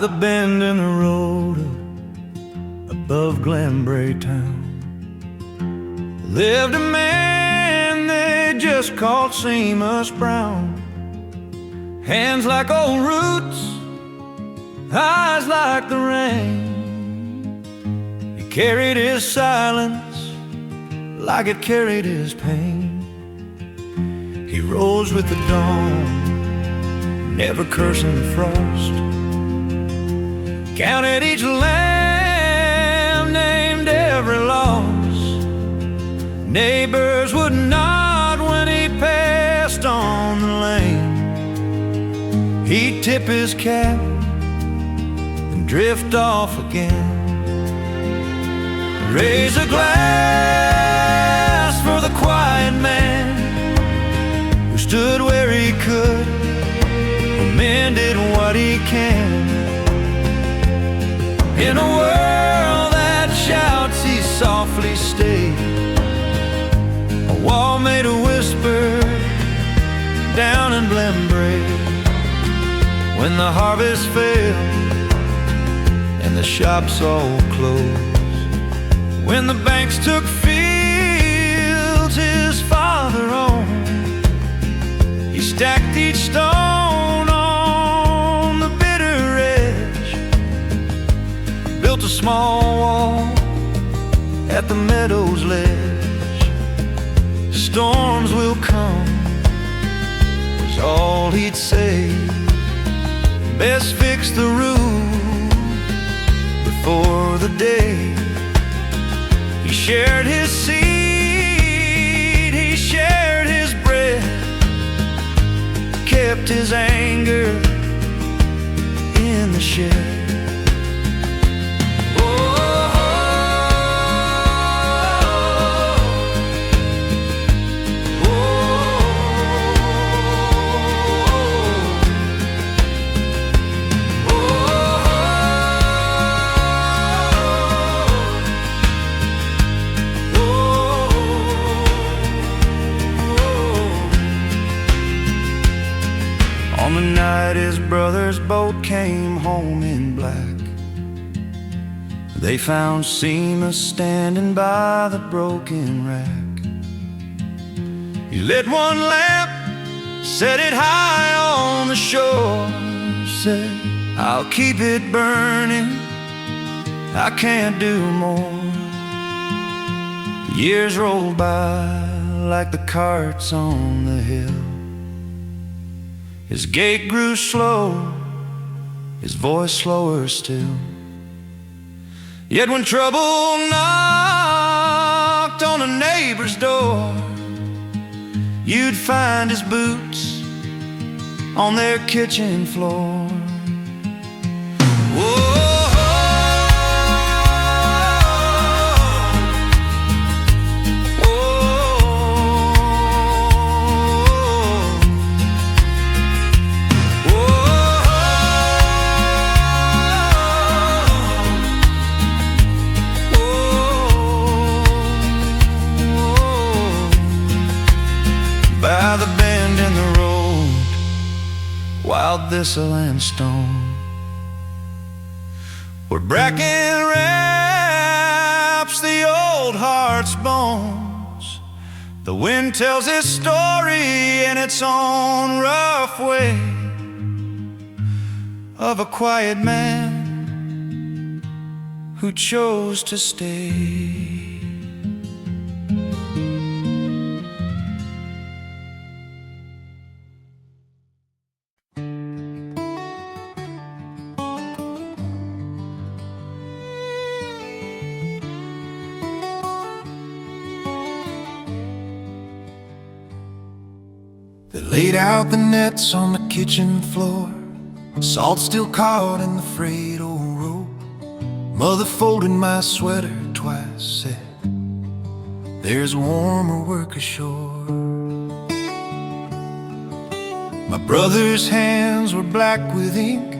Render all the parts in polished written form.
the bend in the road above Glenbrae town lived a man they just called Seamus Brown. Hands like old roots, eyes like the rain. He carried his silence like it carried his pain. He rose with the dawn, never cursing the frost. Counted each lamb, named every loss. Neighbors would nod when he passed on the lane. He'd tip his cap and drift off again. Raise a glass for the quiet man who stood where he could, who mended what he can. In a world that shouts, he softly stayed. A wall made a whisper down in Glenbrae. When the harvest failed and the shops all closed, when the banks took fields his father owned, he stacked each stone on the bitter edge, built a small wall at the meadow's ledge. Storms will come, was all he'd say. Best fix the roof before the day. He shared his seed, he shared his bread, kept his anger in the shed. On the night his brother's boat came home in black, they found Seamus standing by the broken rack. He lit one lamp, set it high on the shore, said, I'll keep it burning, I can't do more. Years rolled by like the carts on the hill. His gait grew slow, his voice slower still. Yet when trouble knocked on a neighbor's door, you'd find his boots on their kitchen floor. Whoa. By the bend in the road, wild thistle and stone, where bracken wraps the old heart's bones, the wind tells its story in its own rough way of a quiet man who chose to stay. They laid out the nets on the kitchen floor, salt still caught in the frayed old rope. Mother folded my sweater twice, said, there's warmer work ashore. My brother's hands were black with ink,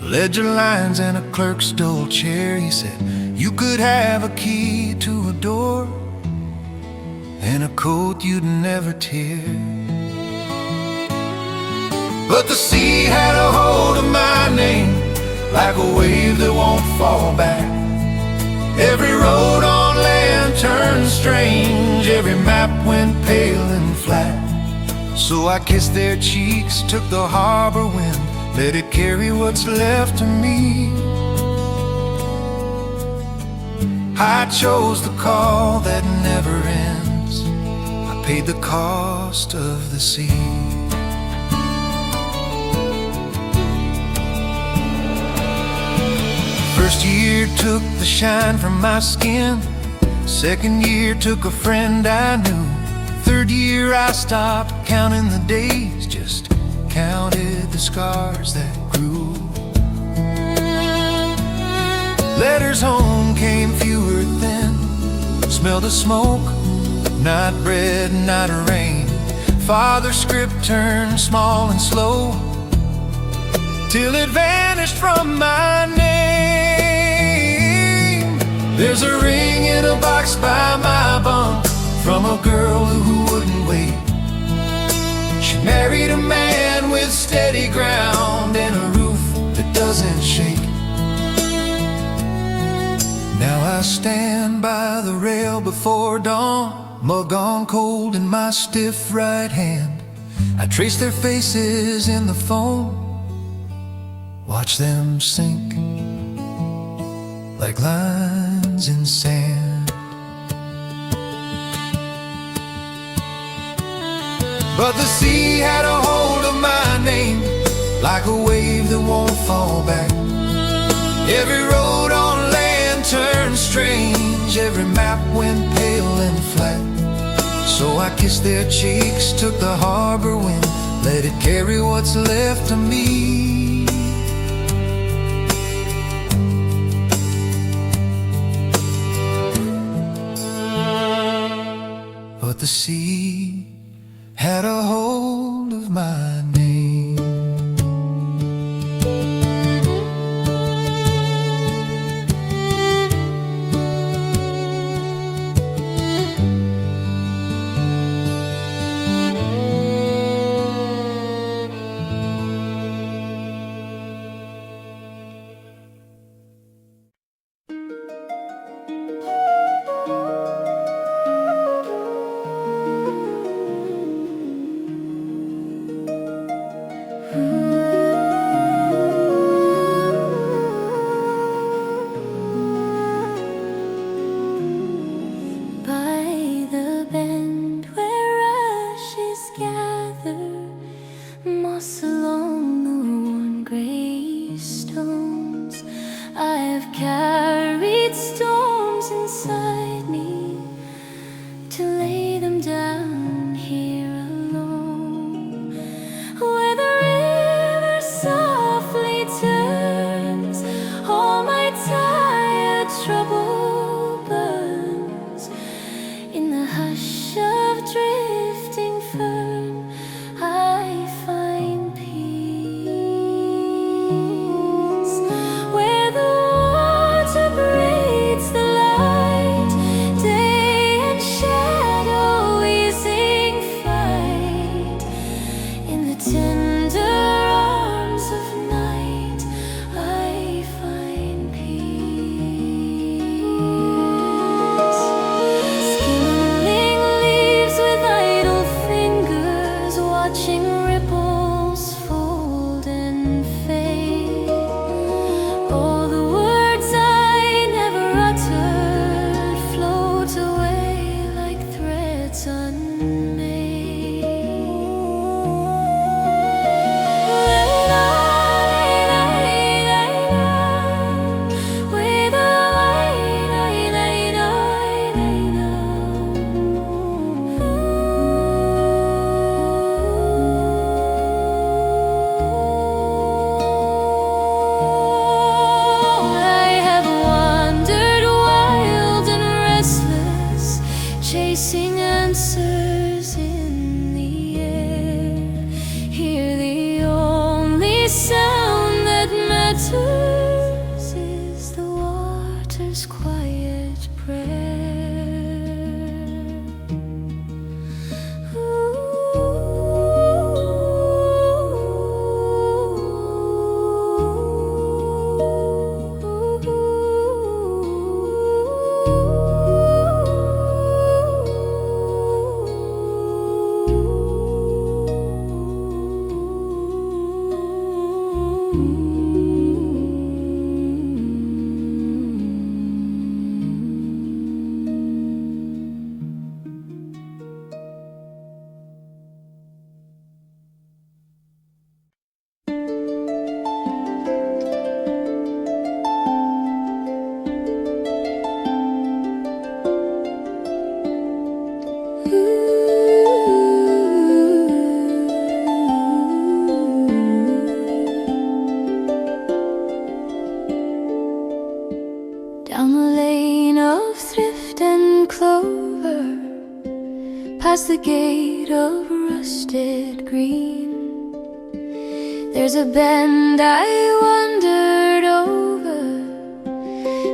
ledger lines and a clerk's dull chair. He said, you could have a key to a door and a coat you'd never tear. But the sea had a hold of my name, like a wave that won't fall back. Every road on land turned strange, every map went pale and flat. So I kissed their cheeks, took the harbor wind, let it carry what's left of me. I chose the call that never ends, I paid the cost of the sea. First year took the shine from my skin, second year took a friend I knew. Third year I stopped counting the days, just counted the scars that grew. Letters home came fewer thin, smelled of smoke, not bread, not rain. Father's script turned small and slow, till it vanished from my name. There's a ring in a box by my bunk, from a girl who wouldn't wait. She married a man with steady ground and a roof that doesn't shake. Now I stand by the rail before dawn, mug on cold in my stiff right hand. I trace their faces in the foam, watch them sink like lines in sand. But the sea had a hold of my name, like a wave that won't fall back. Every road on land turned strange, every map went pale and flat. So I kissed their cheeks, took the harbor wind, let it carry what's left of me. But the sea had a hold of my name. lane of thrift and clover, past the gate of rusted green. There's a bend I wandered over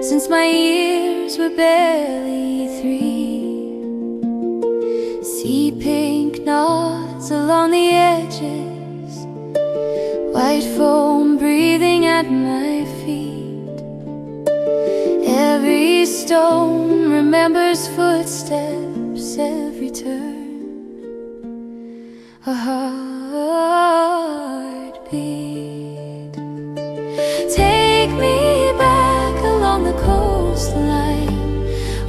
since my years were barely 3. See pink knots along the edges, white foam breathing at my feet. Every stone remembers footsteps, every turn a heartbeat. Take me back along the coastline,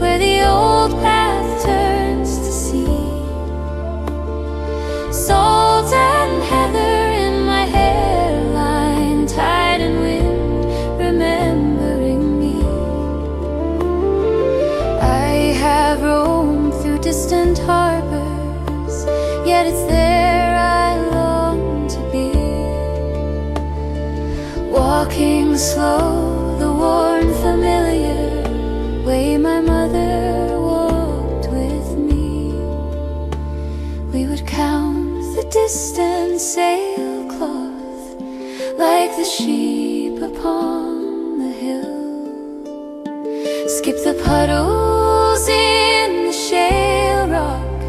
where the old path turns to sea. Salt and heather in my hairline, tide and wind remembering me. I have roamed through distant harbors, yet it's there I long to be. Walking slow, the worn familiar way my mother walked with me. We would count the distant sailcloth like the sheep upon the hill. Skip the puddles in the shale rock,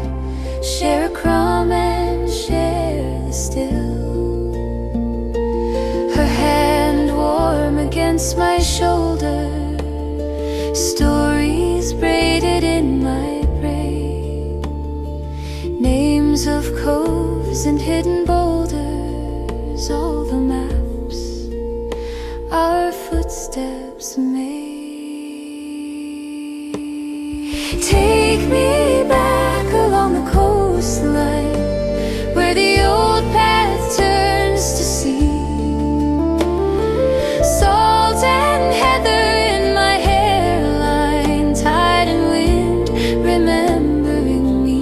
share a crumb and share the still. Her hand warm against my shoulder, stories braided in my brain, names of coves and hidden boulders, all the maps our footsteps made. Take me back along the coastline, where the old path turns to sea. Salt and heather in my hairline, tide and wind remembering me.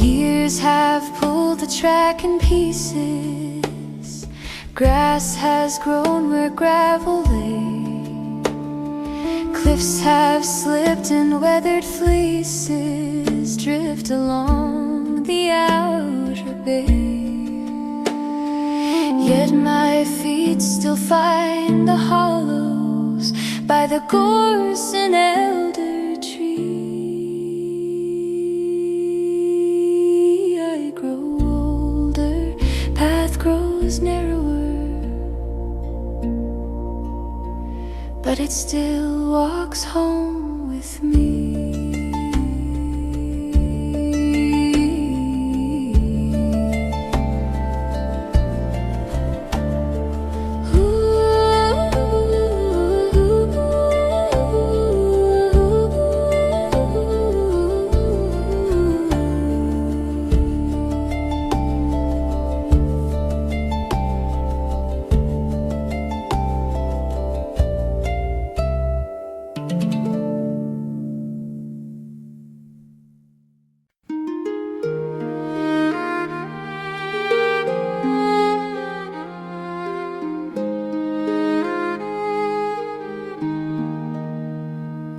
Years have pulled the track in pieces, grass has grown where gravel lay. Cliffs have slipped and weathered fleeces drift along the outer bay. Yet my feet still find the hollows by the gorse and elder tree. I grow older, path grows narrower, but it still walks home with me.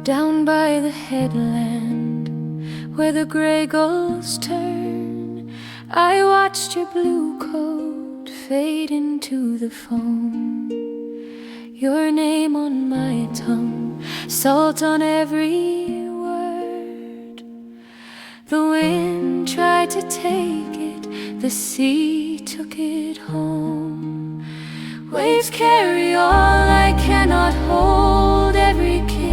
Down by the headland, where the grey gulls turn, I watched your blue coat fade into the foam. Your name on my tongue, salt on every word. The wind tried to take it, the sea took it home. Waves carry all I cannot hold, every kiss,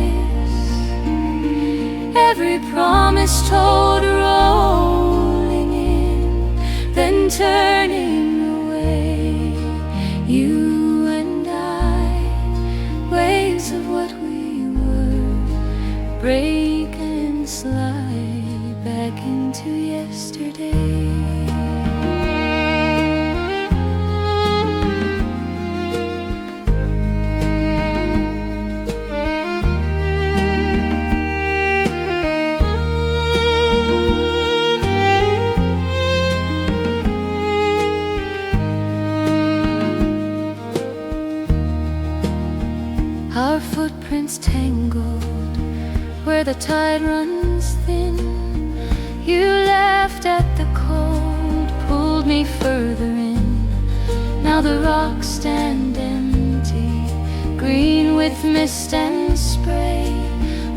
every promise told, rolling in, then turning away. You and I, waves of what we were, break and slide back into yesterday. Our footprints footprints tangled where the tide runs thin. You laughed at the cold, pulled me further in. Now the rocks stand empty, green with mist and spray.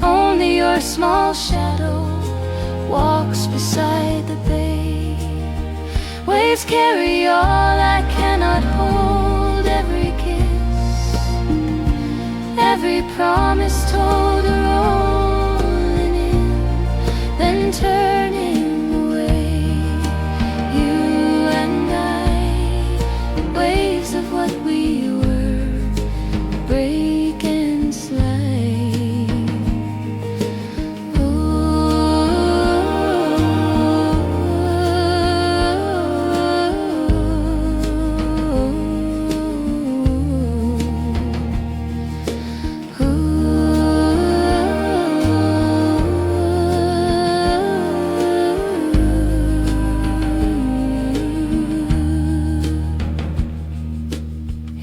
Only your small shadow walks beside the bay. Waves carry all I cannot hold, every kiss, every promise told, a rolling in, then turning away. You and I, the waves of what we were, break and slide.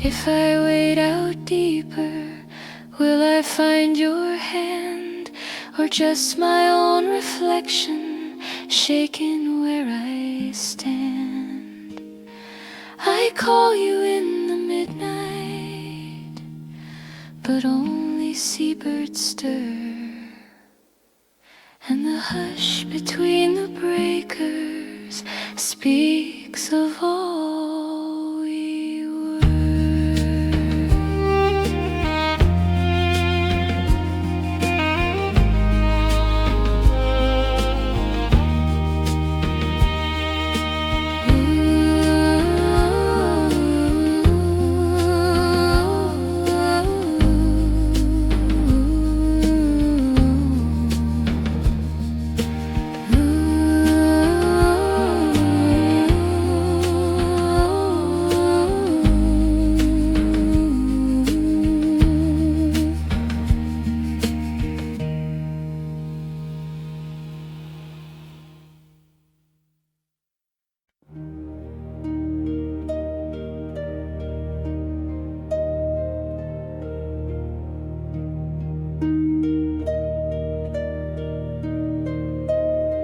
If I wade out deeper, will I find your hand, or just my own reflection shaking where I stand? I call you in the midnight, but only seabirds stir, and the hush between the breakers speaks of all we were.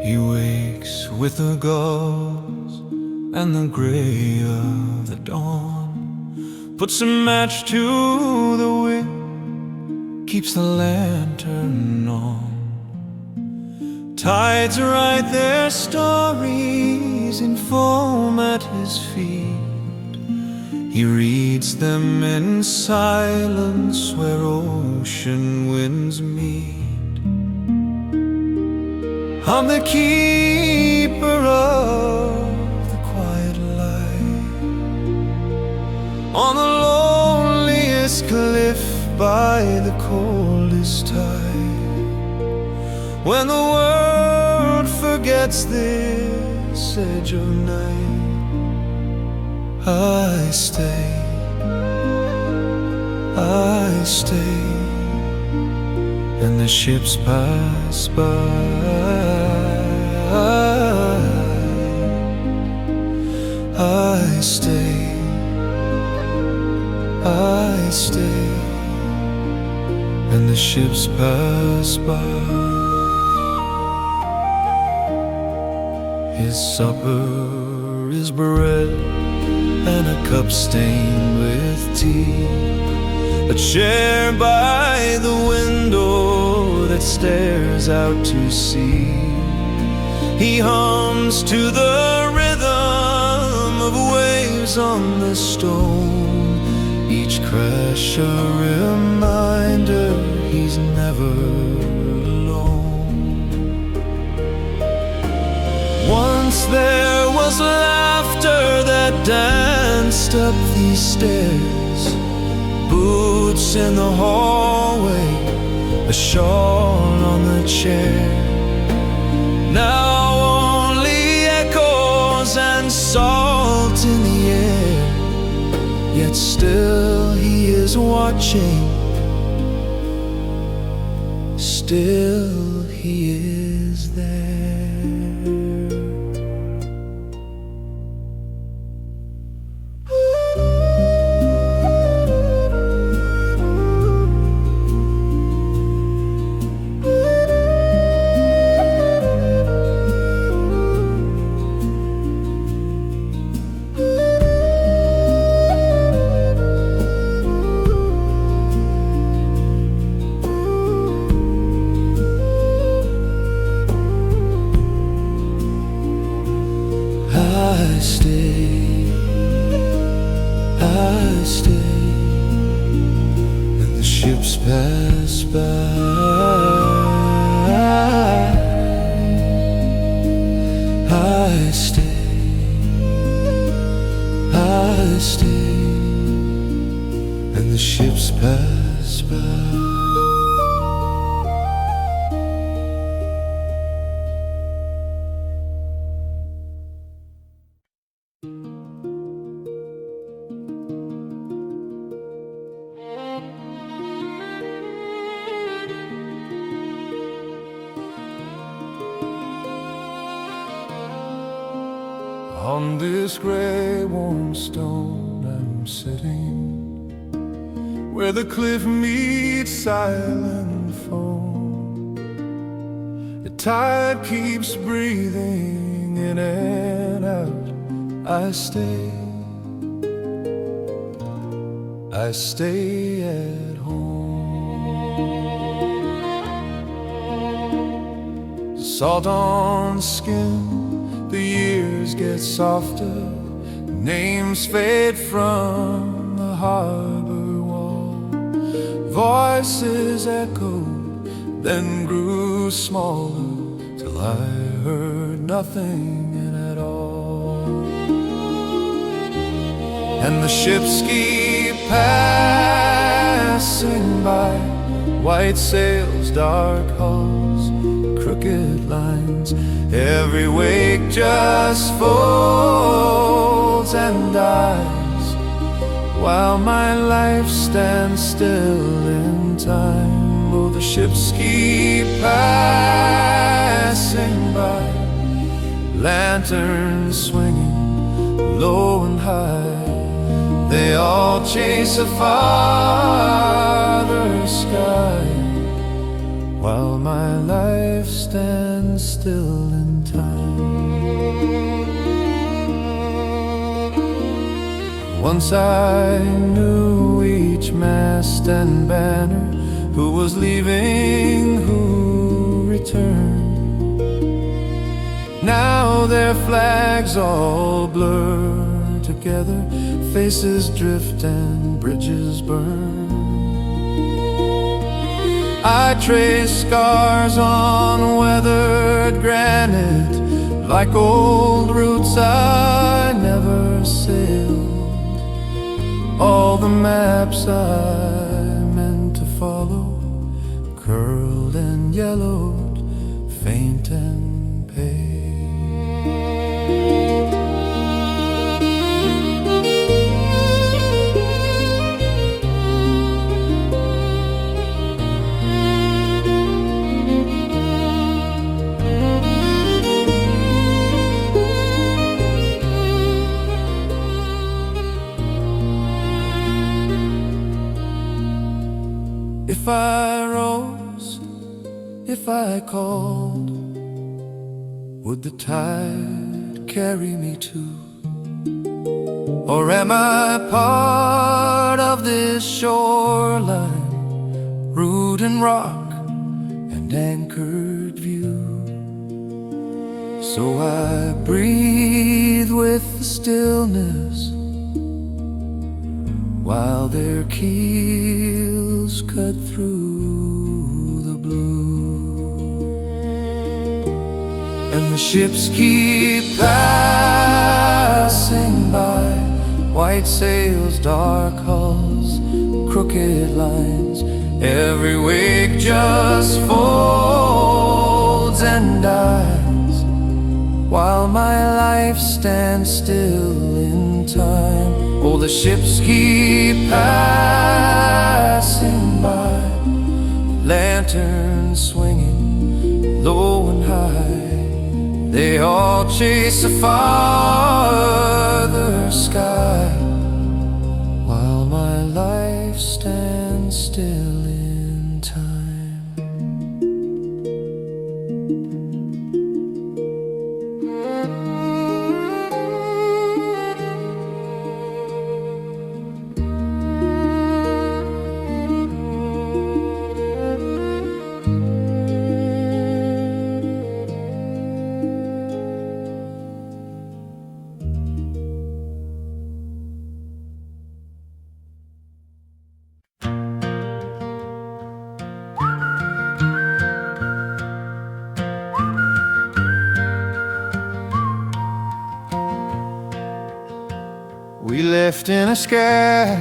He wakes with the gulls and the gray of the dawn, puts a match to the wick, keeps the lantern on. Tides write their stories in foam at his feet. He reads them in silence where ocean winds meet. I'm the keeper of the quiet light on the loneliest cliff by the coldest tide. When the world forgets this edge of night, I stay, and the ships pass by. I stay, and the ships pass by. His supper is bread and a cup stained with tea, a chair by the window that stares out to sea. He hums to the rhythm of waves on the stone, each crash a reminder he's never alone. Once there was laughter that danced up these stairs, boots in the hallway, a shawl on the chair. Now only echoes and salt in the air, yet still he is watching, still he is there. pass by, I stay, and the ships pass by. On this gray warm stone I'm sitting, where the cliff meets silent foam. The tide keeps breathing in and out. I stay at home. Salt on skin, the years get softer, names fade from the harbor wall. Voices echoed, then grew smaller, till I heard nothing at all. And the ships keep passing by, white sails, dark hulls, crooked lines. Every wake just folds and dies, while my life stands still in time. Oh, the ships keep passing by, lanterns swinging low and high. They all chase a farther sky, while my life stands still in time. Once I knew each mast and banner, who was leaving, who returned. Now their flags all blur together, faces drift and bridges burn. I trace scars on weathered granite, like old routes I never sailed. All the maps I meant to follow, curled and yellowed, faint and pale. If I rose, if I called, would the tide carry me too? Or am I part of this shoreline, root and rock and anchored view? So I breathe with the stillness, while their keels cut through the blue. And the ships keep passing by, white sails, dark hulls, crooked lines. Every wake just folds and dies, while my life stands still in time. Oh, the ships keep passing by, lanterns swinging low and high. They all chase a farther sky, while my life stands still in time. dressed in a sky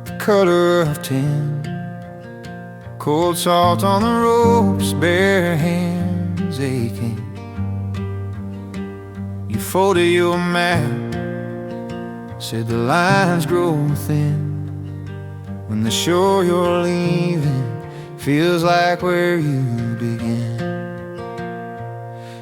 the color of tin. Cold salt on the ropes, bare hands aching. You folded your map, said the lines grow thin. When the shore you're leaving feels like where you begin.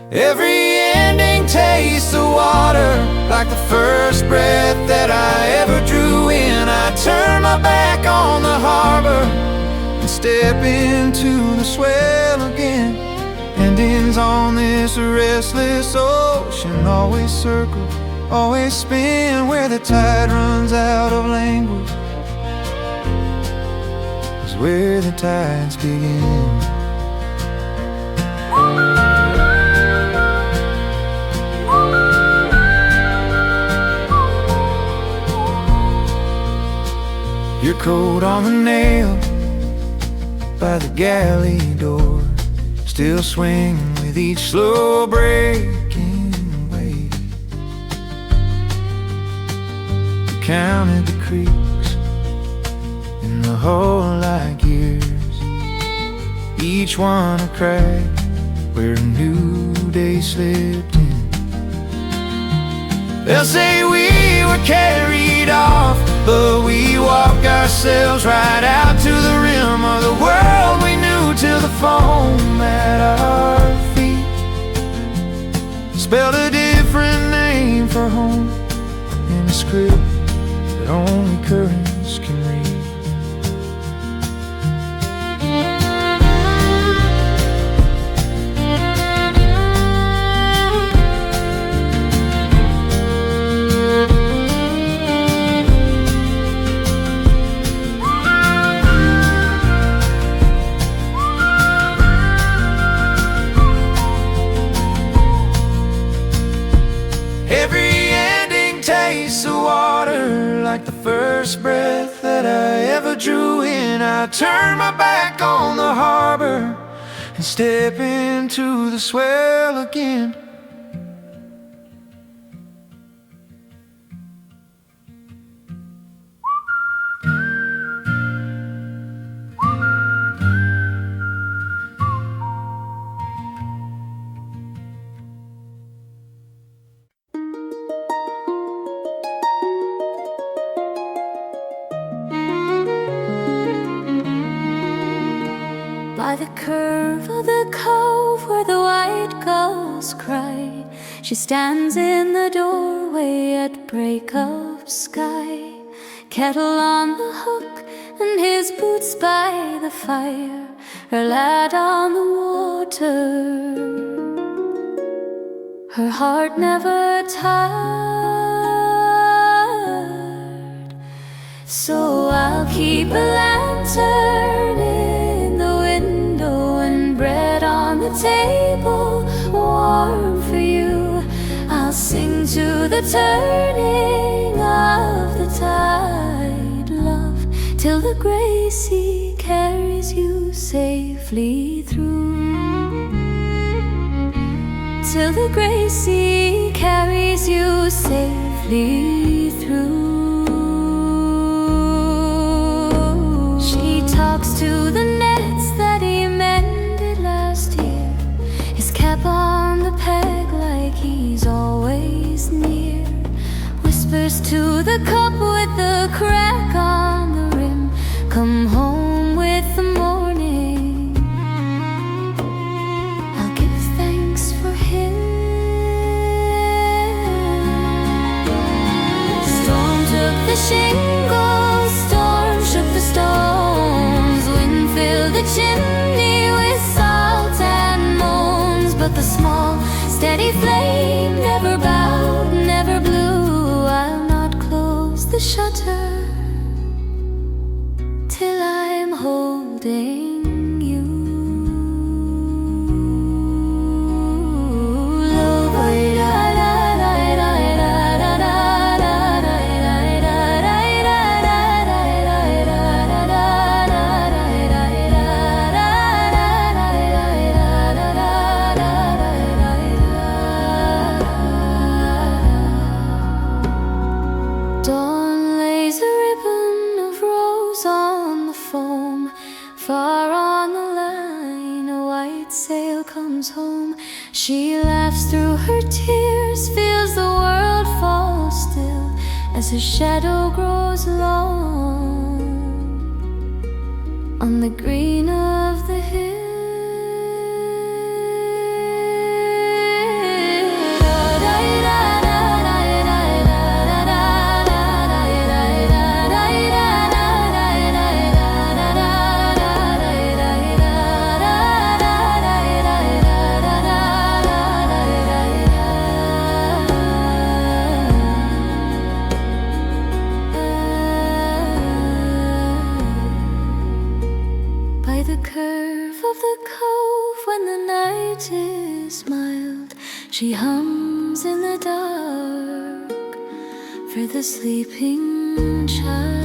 Every ending tastes of water, like the first breath that I ever drew in. I turn my back on the harbor and step into the swell again. Endings on this restless ocean always circle, always spin. Where the tide runs out of language is where the tides begin. Your coat on the nail by the galley door, still swinging with each slow breaking wave. You counted the creeks in the hull like years, each one a crack where a new day slipped in. They'll say we were carried off, but we walked ourselves right out to the rim of the world we knew, till the foam at our feet spelled a different name for home in a script that only currents can read. Like the first breath that I ever drew in, I turn my back on the harbor and step into the swell again. By the curve of the cove where the white gulls cry, she stands in the doorway at break of sky. Kettle on the hook and his boots by the fire, her lad on the water, her heart never tired. So I'll keep a lantern in the window and bread on the table warm for you. I'll sing to the turning of the tide, love, till the gray sea carries you safely through. Till the gray sea carries you safely through. She talks to the nets that he mended last year, his cap on the peg like he's always near. Whispers to the cup with the crack on the rim, come home with the morning, I'll give thanks for him. Storm took the shingles, storm shook the stones, wind filled the chimney with salt and moans. But the small, steady flame never bowed, never blew. I'll not close the shutter till I'm holding you. Dawn far on the line, a white sail comes home. She laughs through her tears, feels the world fall still as her shadow grows long on the green of the hill. By the curve of the cove, when the night is mild, she hums in the dark for the sleeping child.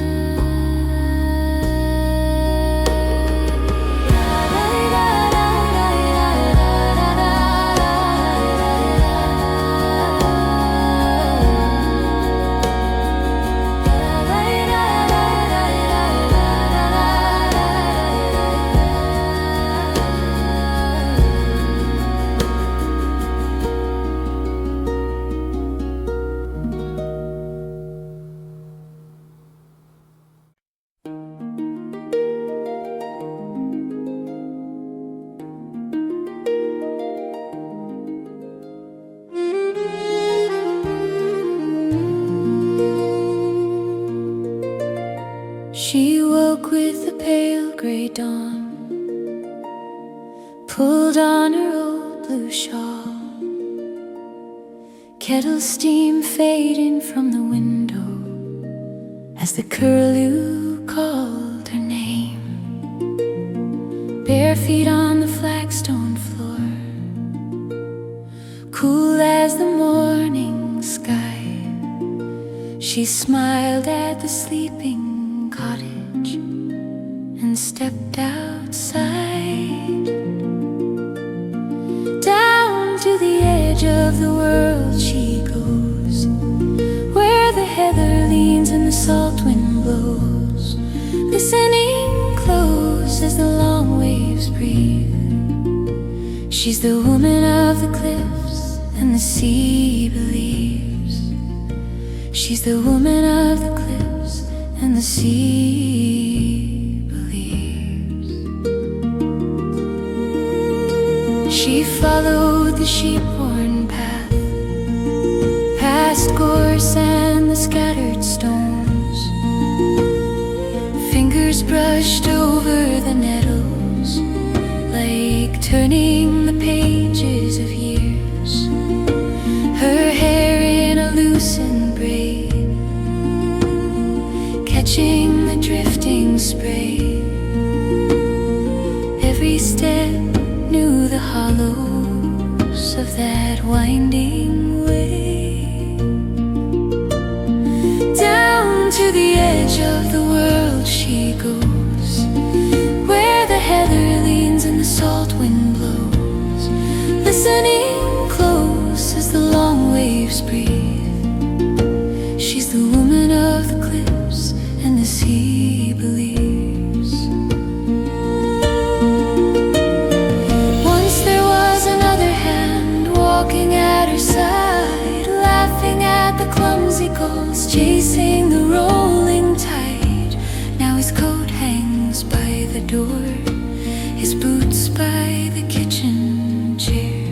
She woke with the pale grey dawn, pulled on her old blue shawl, kettle steam fading from the window as the curlew called her name. Bare feet on the flagstone floor, cool as the morning sky, she smiled at the sleeping cottage and stepped outside. Down to the edge of the world she goes, where the heather leans and the salt wind blows, listening close as the long waves breathe. She's the woman of the cliffs and the sea believes. She's the woman of the cliffs and the sea believes. She followed the sheep-worn path, past gorse and the scattered stones. Fingers brushed over the nettles, like turning the pages of years. Her hair in a loosened braid, catching the drifting spray. Every step knew the hollows of that winding way. Down to the edge of the world she goes, where the heather leans and the salt wind blows, listening close as the long waves breathe. She's the woman of the cliffs and the sea believes. Once there was another hand walking at her side, laughing at the clumsy gulls chasing the rolling tide. Now his coat hangs by the door, his boots by the kitchen chair,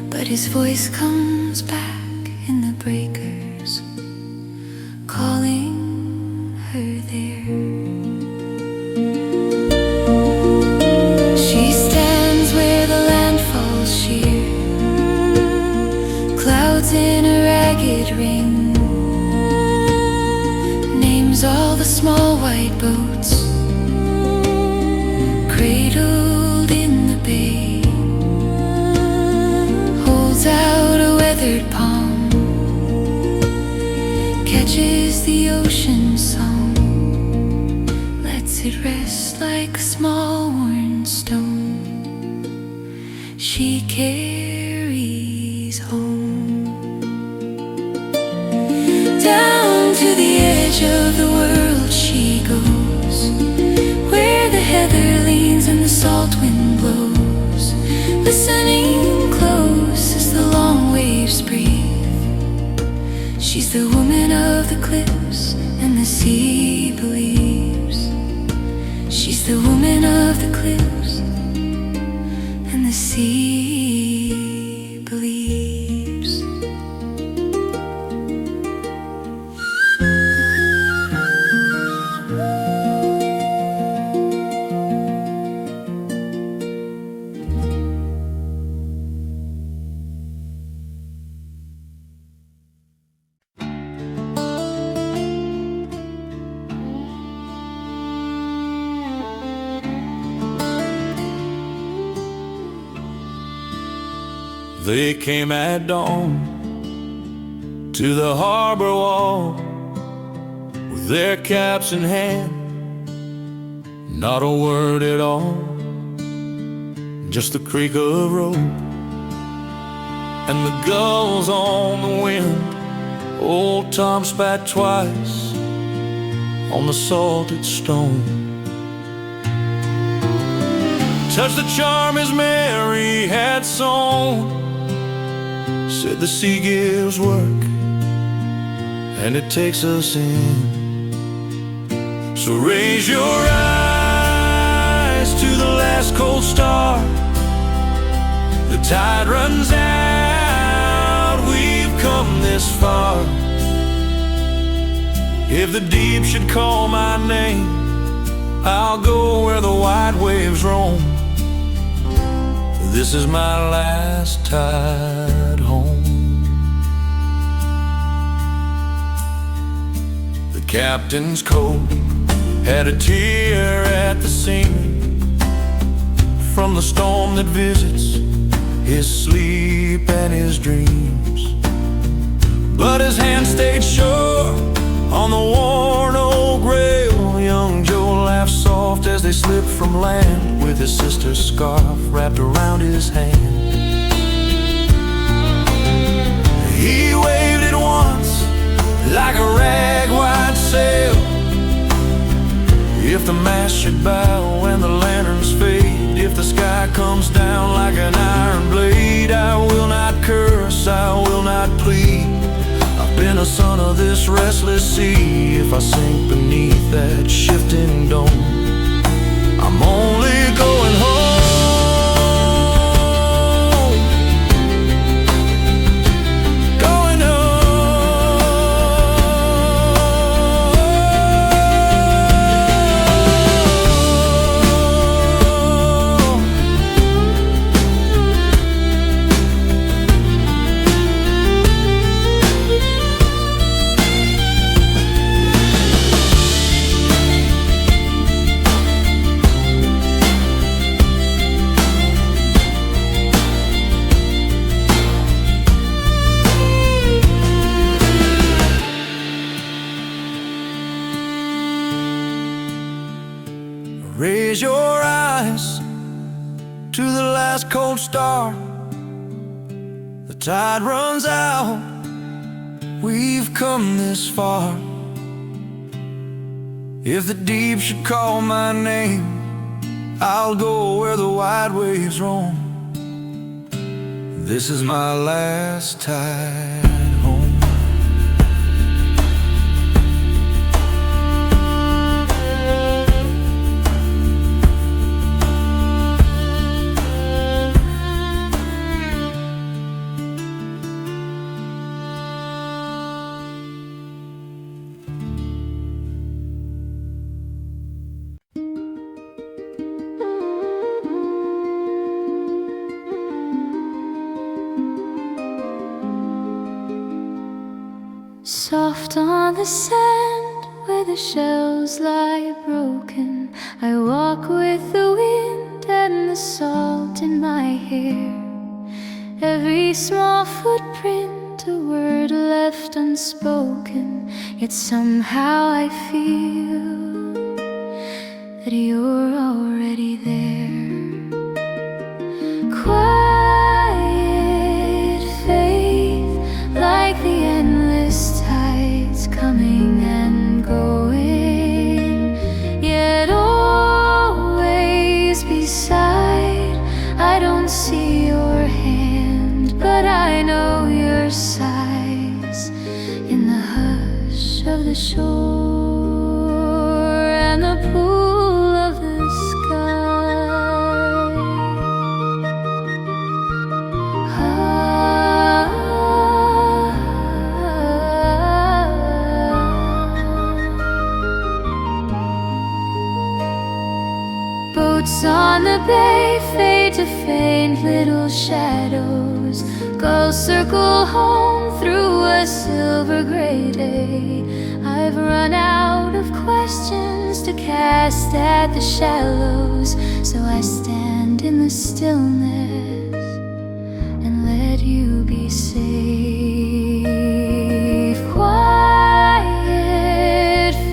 but his voice comes back in the breakers, calling her there. She stands where the land falls sheer, clouds in a ragged ring, names all the small white boats cradled in the bay, holds out a weathered palm, catches the ocean song, lets it rest like a small worn stone she carries home. Down to the edge of the world she goes, where the heather cliffs and the sea believes. They came at dawn to the harbor wall with their caps in hand, not a word at all, just the creak of rope and the gulls on the wind. Old Tom spat twice on the salted stone, touched the charm his Mary had sown. Said the sea gives work and it takes us in. So raise your eyes to the last cold star. The tide runs out, we've come this far. If the deep should call my name, I'll go where the wide waves roam. This is my last tide home. The captain's coat had a tear at the seam from the storm that visits his sleep and his dreams. But his hand stayed sure on the worn old grail. Young Joe laughed soft as they slipped from land, with his sister's scarf wrapped around his hand. He waved it once like a rag white sail. If the mast should bow and the lanterns fade, if the sky comes down like an iron blade, I will not curse, I will not plead. I've been a son of this restless sea. If I sink beneath that shifting dome, I'm only going home. Going Raise your eyes to the last cold star. The tide runs out, we've come this far. If the deep should call my name, I'll go where the wide waves roam. This is my last tide home. Soft on the sand where the shells lie broken, I walk with the wind and the salt in my hair. Every small footprint, a word left unspoken, yet somehow I feel that you're already there. Quiet faith, like the endless tides coming and going, yet always beside. I don't see your hand, but I know your sighs in the hush of the shore and the pool of the sky. Boats on the bay fade to faint little shadows. Gulls circle home through a silver gray day. I've run out of questions to cast at the shallows, so I stand in the stillness and let you be safe. Quiet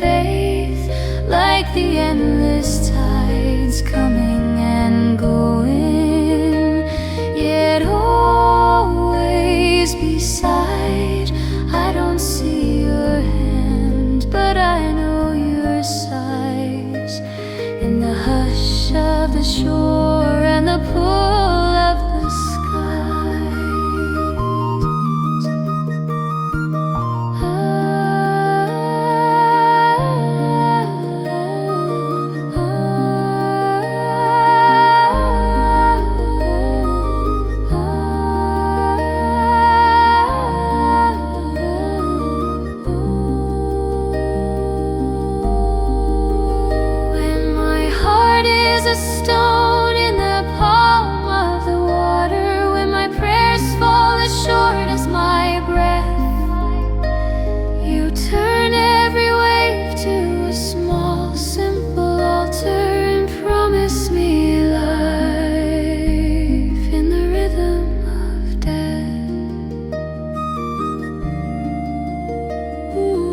faith, like the endless tides coming and going, yet always beside. I don't see your hand, but I know your sighs. In the hush of the shore and the pull of the skies. Stone in the palm of the water, when my prayers fall as short as my breath, you turn every wave to a small, simple altar and promise me life in the rhythm of death. Ooh.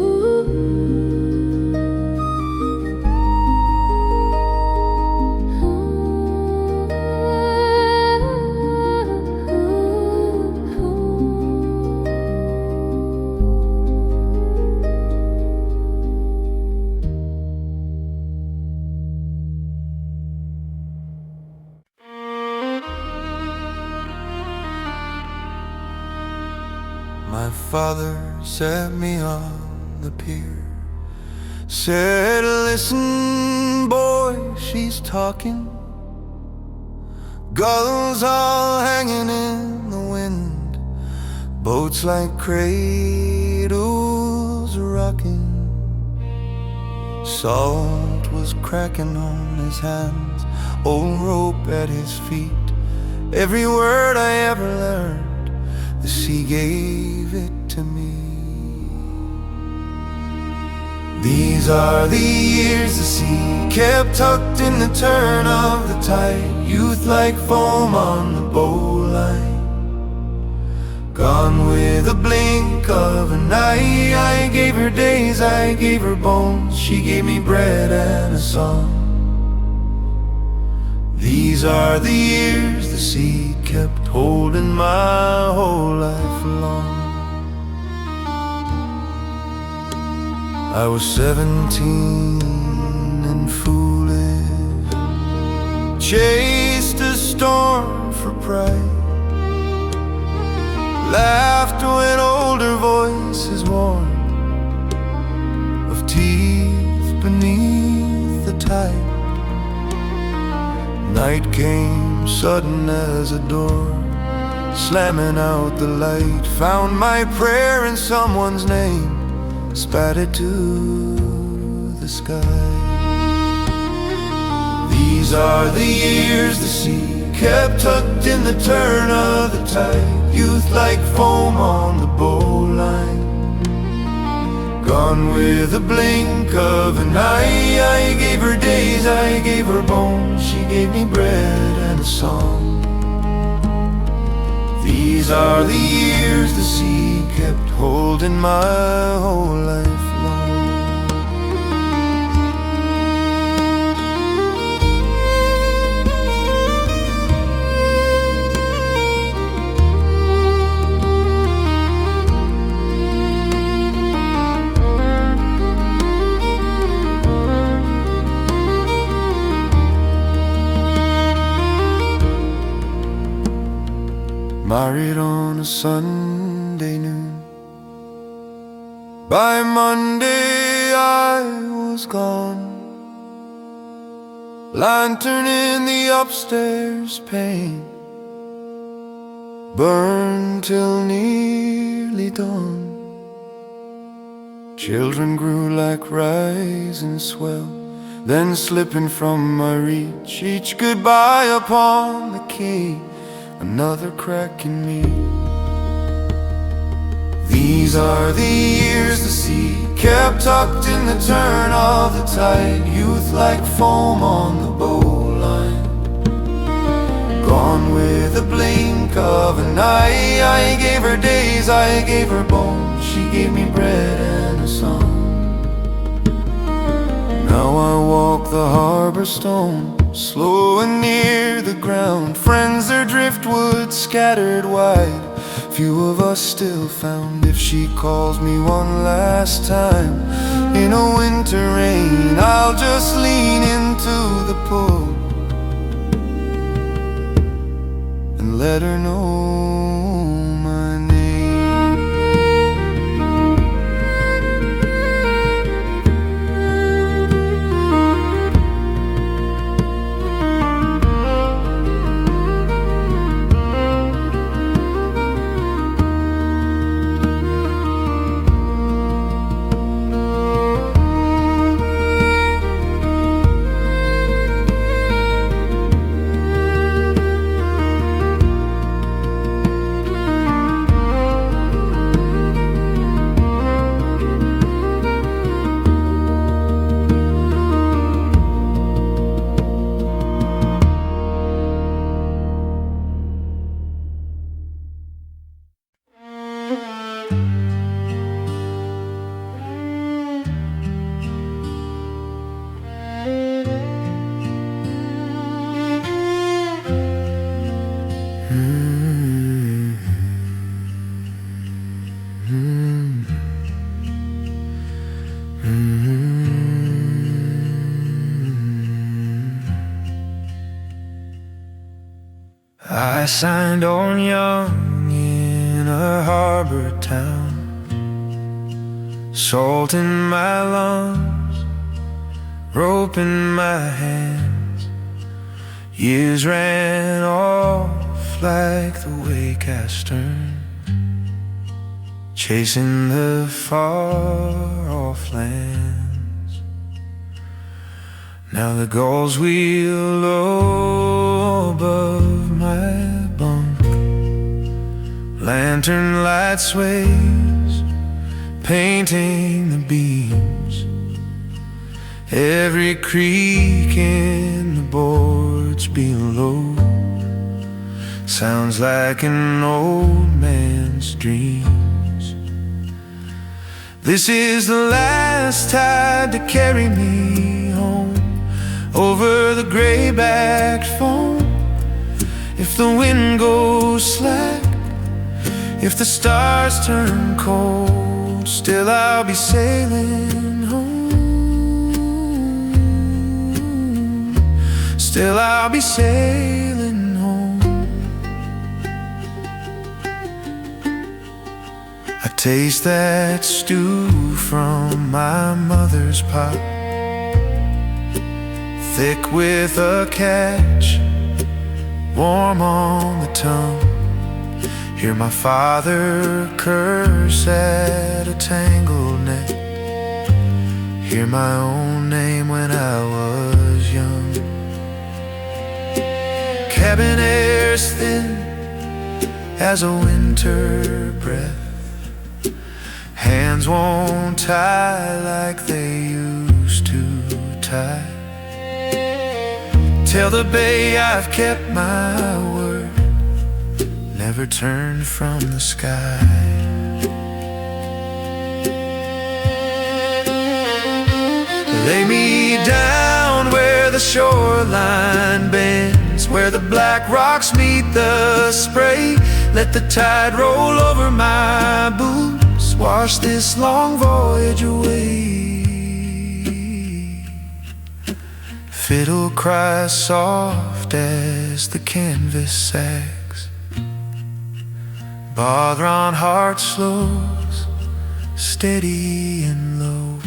My father set me on the pier, said, listen, boy, she's talking. Gulls all hanging in the wind, boats like cradles rocking. Salt was cracking on his hands, old rope at his feet. Every word I ever learned, the sea gave it to me. These are the years the sea kept tucked in the turn of the tide. Youth like foam on the bowline, gone with a blink of an eye. I gave her days, I gave her bones, she gave me bread and a song. These are the years the sea kept holding my whole life long. I was 17 and foolish, chased a storm for pride, laughed when older voices warned of teeth beneath the tide. Night came sudden as a door, slamming out the light. Found my prayer in someone's name, spat it to the sky. These are the years the sea kept tucked in the turn of the tide. Youth like foam on the bowline, gone with a blink of an eye. I gave her days, I gave her bones, she gave me bread and a song. These are the years the sea kept holding my whole life long. Married on a Sunday noon, by Monday I was gone. Lantern in the upstairs pane, burned till nearly dawn. Children grew like rising swell, then slipping from my reach. Each goodbye upon the quay, another crack in me. These are the years the sea kept tucked in the turn of the tide, youth like foam on the bowline, gone with a blink of an eye. I gave her days, I gave her bones, she gave me bread and a song. Now I walk the harbor stone, slow and near the ground. Friends, their driftwood scattered wide, few of us still found. If she calls me one last time in a winter rain, I'll just lean into the pull and let her know my name. I signed on young in a harbor town, salt in my lungs, rope in my hands. Years ran off like the wake astern, chasing the far-off lands. Now the gulls wheel low above my bunk, lantern light sways, painting the beams. Every creak in the boards below sounds like an old man's dreams. This is the last tide to carry me home over the gray-backed foam. If the wind goes slack, if the stars turn cold, still I'll be sailing home. Still I'll be sailing home. I taste that stew from my mother's pot, thick with a catch, warm on the tongue. Hear my father curse at a tangled net, hear my own name when I was young. Cabin air's thin as a winter breath, hands won't tie like they used to tie. Tell the bay I've kept my word, never turned from the sky. Lay me down where the shoreline bends, where the black rocks meet the spray. Let the tide roll over my boots, wash this long voyage away. Fiddle cries soft as the canvas sags, bother on heart slows, steady and low.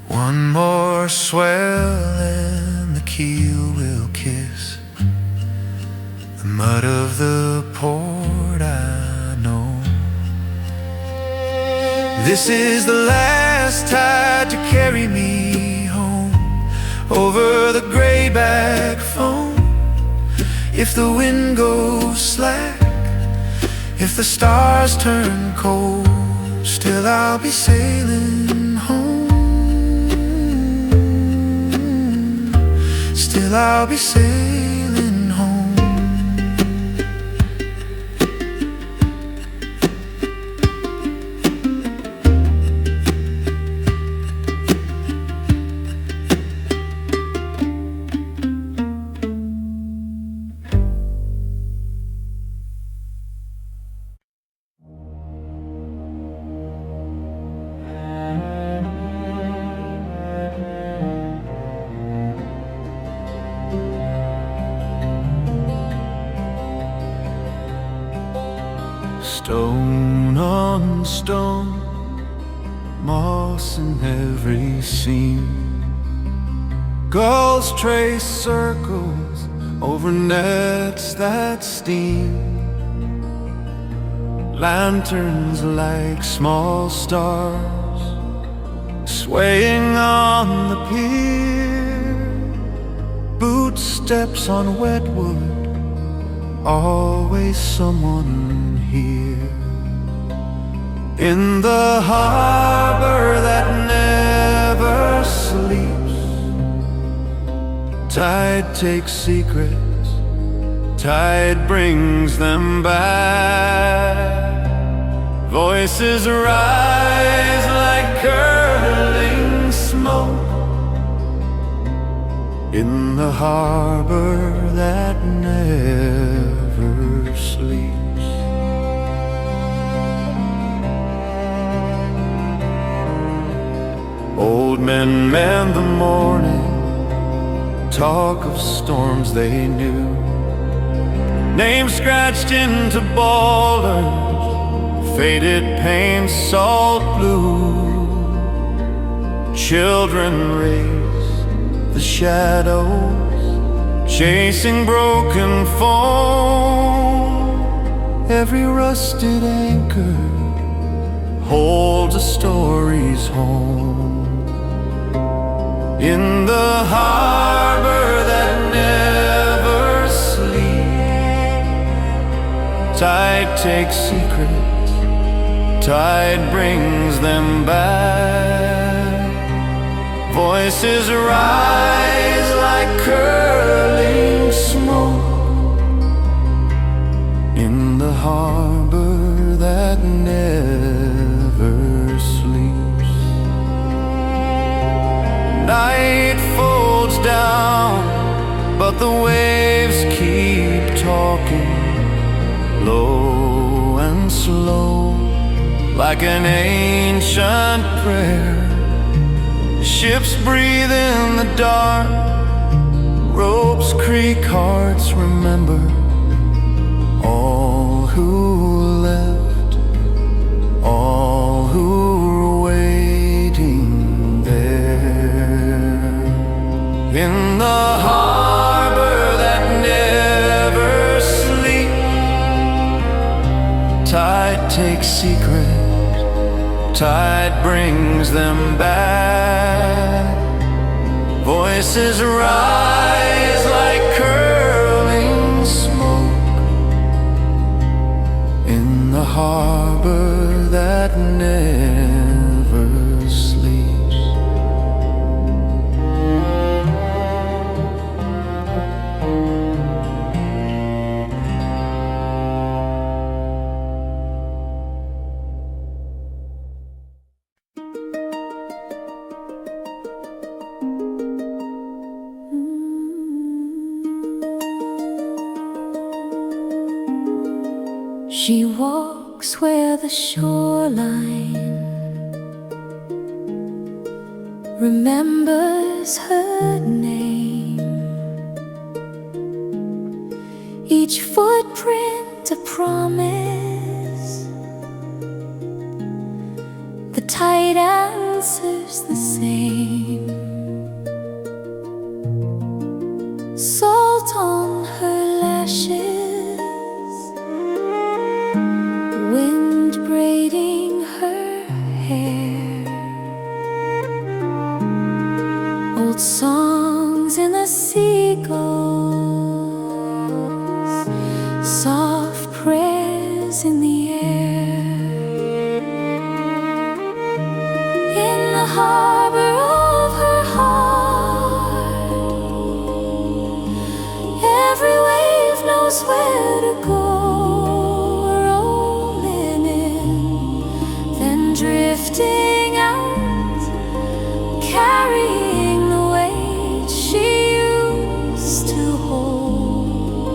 One more swell and the keel will kiss the mud of the port, I know. This is the last tide to carry me home over the grayback foam. If the wind goes slack, if the stars turn cold, still I'll be sailing home. Still I'll be sailing home. Stone on stone, moss in every seam. Gulls trace circles over nets that steam. Lanterns like small stars swaying on the pier. Footsteps on wet wood, always someone here. In the harbor that never sleeps, tide takes secrets, tide brings them back. Voices rise like curling smoke in the harbor that never sleeps. Old men mend the morning, talk of storms they knew. Names scratched into boulders, faded paint salt blue. Children race the shadows, chasing broken foam. Every rusted anchor holds a story's home. In the harbor that never sleeps, tide takes secrets, tide brings them back. Voices rise like curling smoke in the harbor that never sleeps. Night folds down, but the waves keep talking, low and slow, like an ancient prayer. Ships breathe in the dark, ropes creak, hearts remember all who left, all who were waiting there. In the harbor that never sleeps, tide takes secrets, tide brings them back. Voices rise like curling smoke in the harbor that never sleeps. She walks where the shoreline remembers her name. Each footprint a promise, the tide answers the same. Salt on her lashes, wind braiding her hair, old songs knows where to go, rolling in, then drifting out, carrying the weight she used to hold.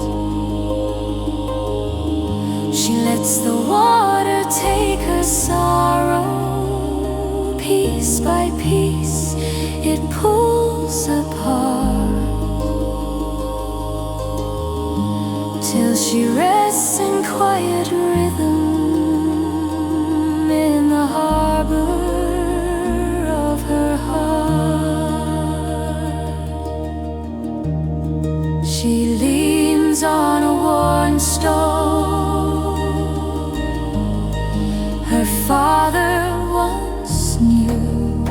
She lets the water take her sorrow, piece by piece it pulls apart, till she rests in quiet rhythm in the harbor of her heart. She leans on a worn stone her father once knew.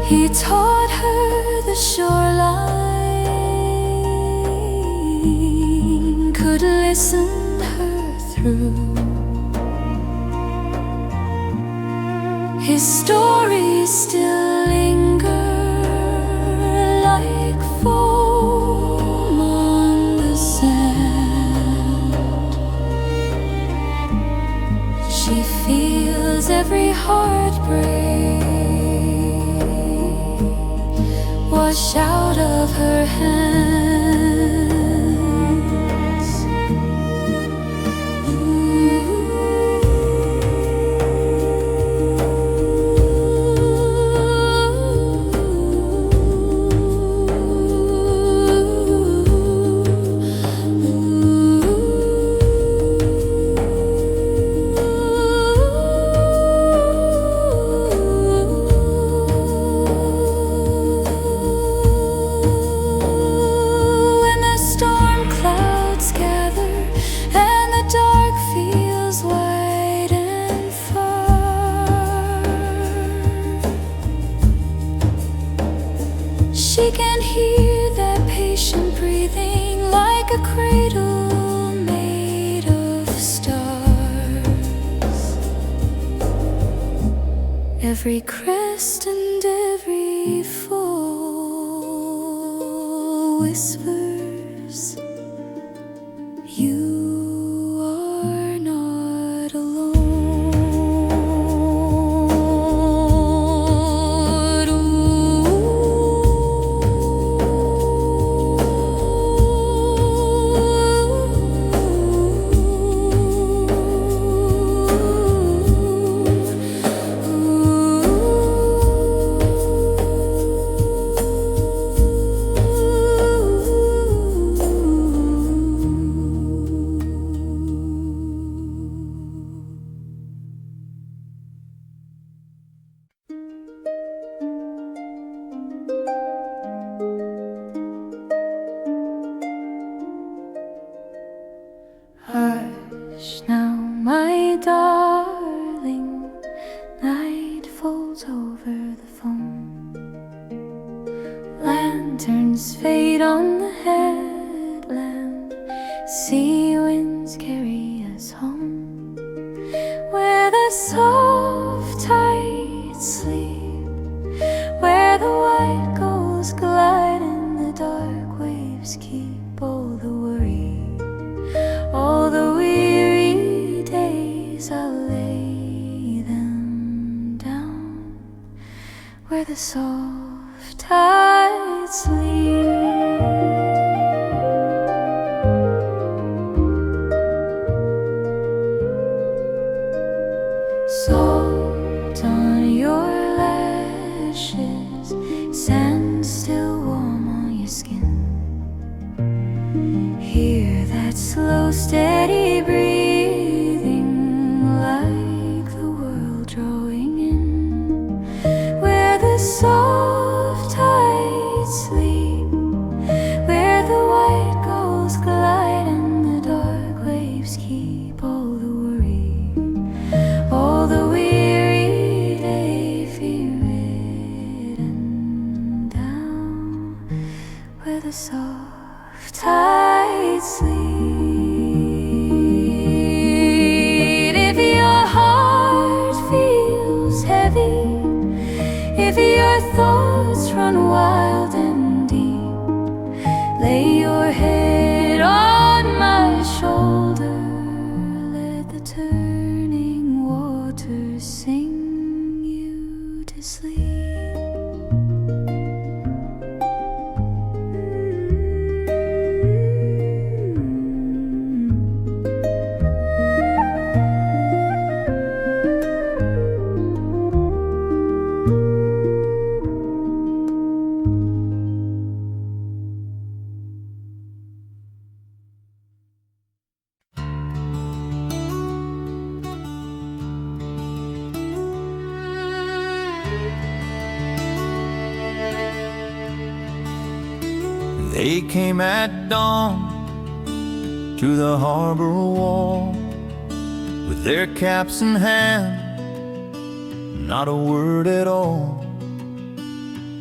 He taught her the shoreline, could listen her through. His stories still linger like foam on the sand. She feels every heartbreak wash out of her hands. She can hear that patient breathing like a cradle made of stars. Every crest and every fall whispers, you are not alone. Hush now, my darling, night folds over the foam. Lanterns fade on the headland, sea winds carry us home, where the soft tides sleep, where the white gulls glide and the dark waves keep all the worry. All the weary days I'll lay them down, where the soft tides sleep. Salt on your lashes, sand still warm on your skin. Hear that slow, steady breathing, like the world drawing in, where the soft tides sleep, where the white gulls glide and the dark waves keep all the worry, all the weary day fear written down, where the soft tides sleep. If your heart feels heavy, if your thoughts run wild and deep, lay your They came at dawn to the harbor wall with their caps in hand, not a word at all,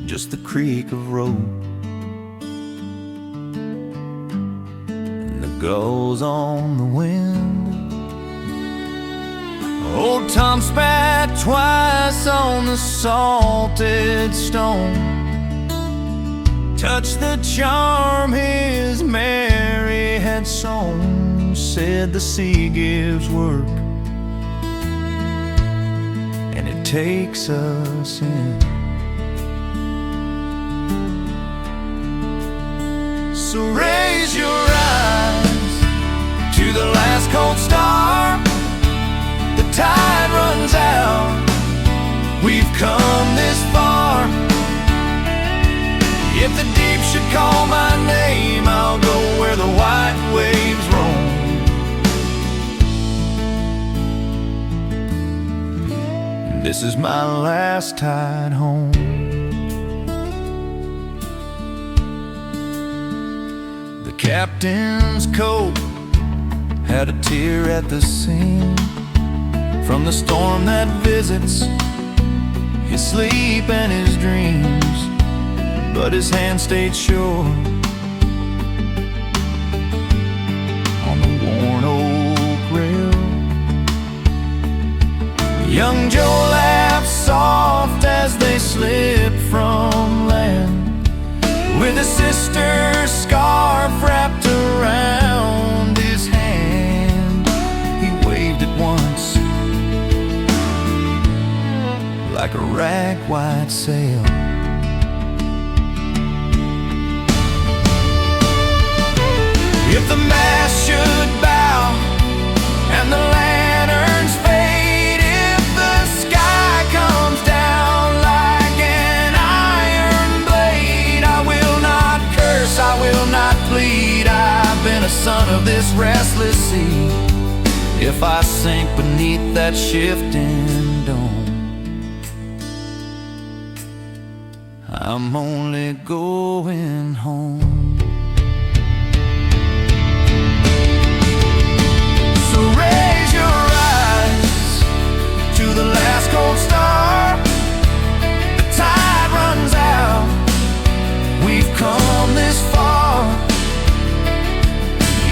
just the creak of rope and the gulls on the wind. Old Tom spat twice on the salted stone, touched the charm his Mary had sewn. Said the sea gives work and it takes us in. So raise your eyes to the last cold star. The tide runs out, we've come this far. If the deep should call my name, I'll go where the white waves roam. This is my last tide home. The captain's coat had a tear at the seam from the storm that visits his sleep and his dreams, but his hand stayed sure on the worn oak rail. Young Joe laughed soft as they slipped from land, with his sister's scarf wrapped around his hand. He waved it once like a rag white sail. If the mast should bow and the lanterns fade, if the sky comes down like an iron blade, I will not curse, I will not plead. I've been a son of this restless sea. If I sink beneath that shifting dome, I'm only going home. The last cold star, the tide runs out, we've come this far.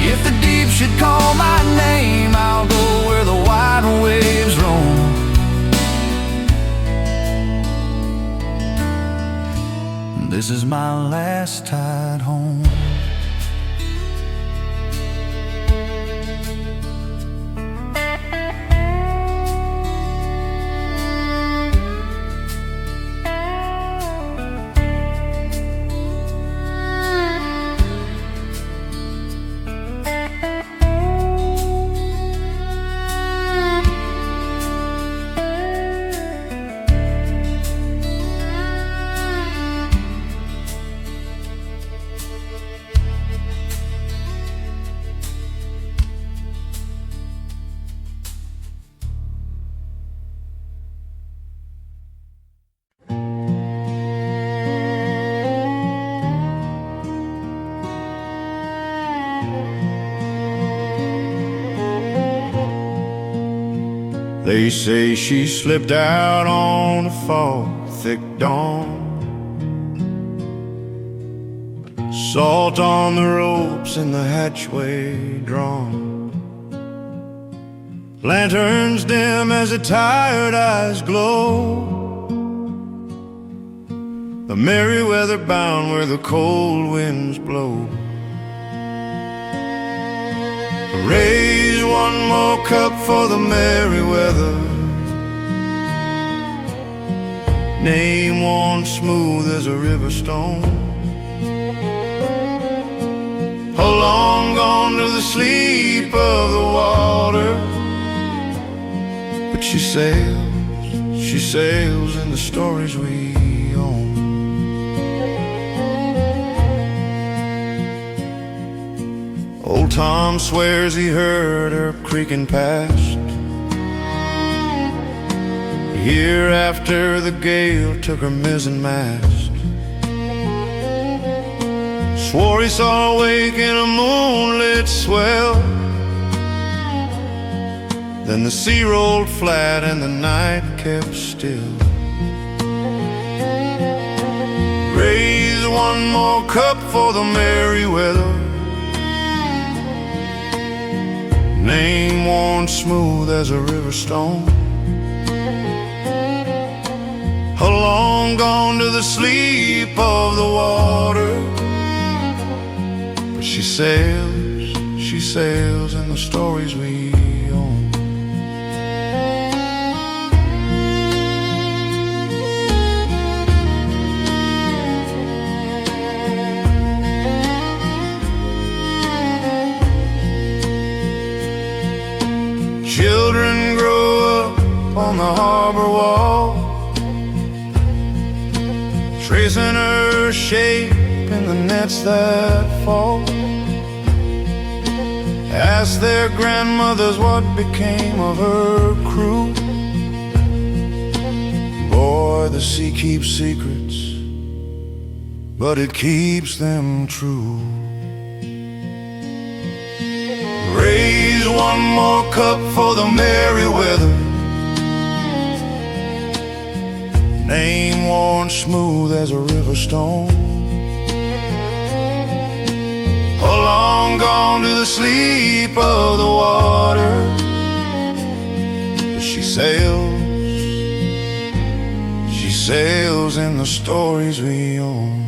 If the deep should call my name, I'll go where the wide waves roam. This is my last tide home. They say she slipped out on a fall, thick dawn. Salt on the ropes and the hatchway drawn. Lanterns dim as the tired eyes glow. The merry weather bound where the cold winds blow. Raise one more cup for the merry weather. Name worn smooth as a river stone. Long gone to the sleep of the water, but she sails in the stories we own. Old Tom swears he heard her creaking past, year after the gale took her mizzen mast. Swore he saw her wake in a moonlit swell. Then the sea rolled flat and the night kept still. Raise one more cup for the merry weather, name worn smooth as a river stone. Long gone to the sleep of the water, but she sails in the stories we own. Children grow up on the harbor wall, tracing her shape in the nets that fall. Ask their grandmothers what became of her crew. Boy, the sea keeps secrets, but it keeps them true. Raise one more cup for the merry weather, name worn smooth as a river stone. Long gone to the sleep of the water, but she sails in the stories we own.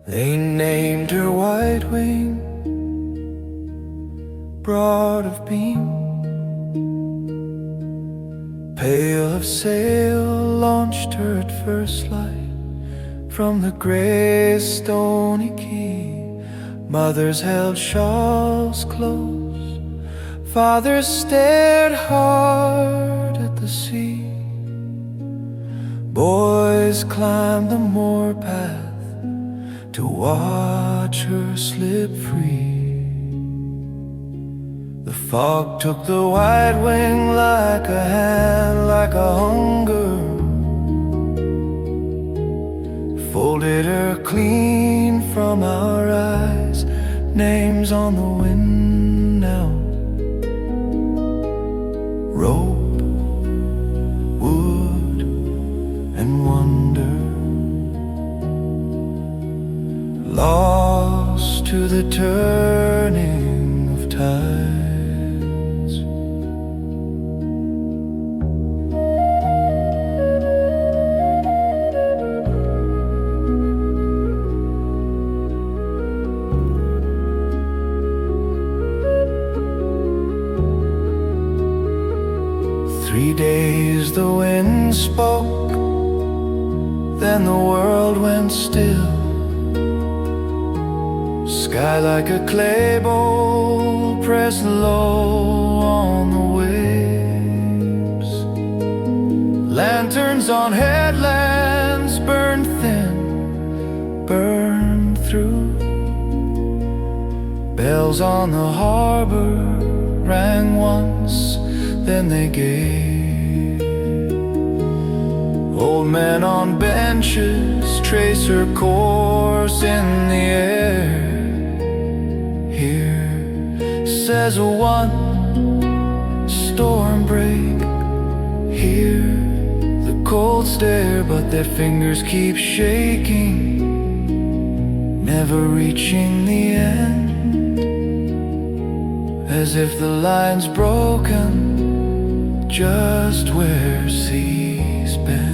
They named her White Wing, broad of beam, pale of sail, launched her at first light from the grey stony quay. Mothers held shawls close, fathers stared hard at the sea. Boys climbed the moor path to watch her slip free. The fog took the White Wing like a hand, like a hunger, folded her clean from our eyes. Names on the wind now, rope, wood, and wonder. Lost to the turning of tides. 3 days the wind spoke, then the world went still. Sky like a clay bowl pressed low on the waves. Lanterns on headlands burned thin, burned through. Bells on the harbor rang once, then they gave. Old men on benches trace her course in the air. Here says a one, storm break. Here the cold stare, but their fingers keep shaking, never reaching the end. As if the line's broken just where seas bend.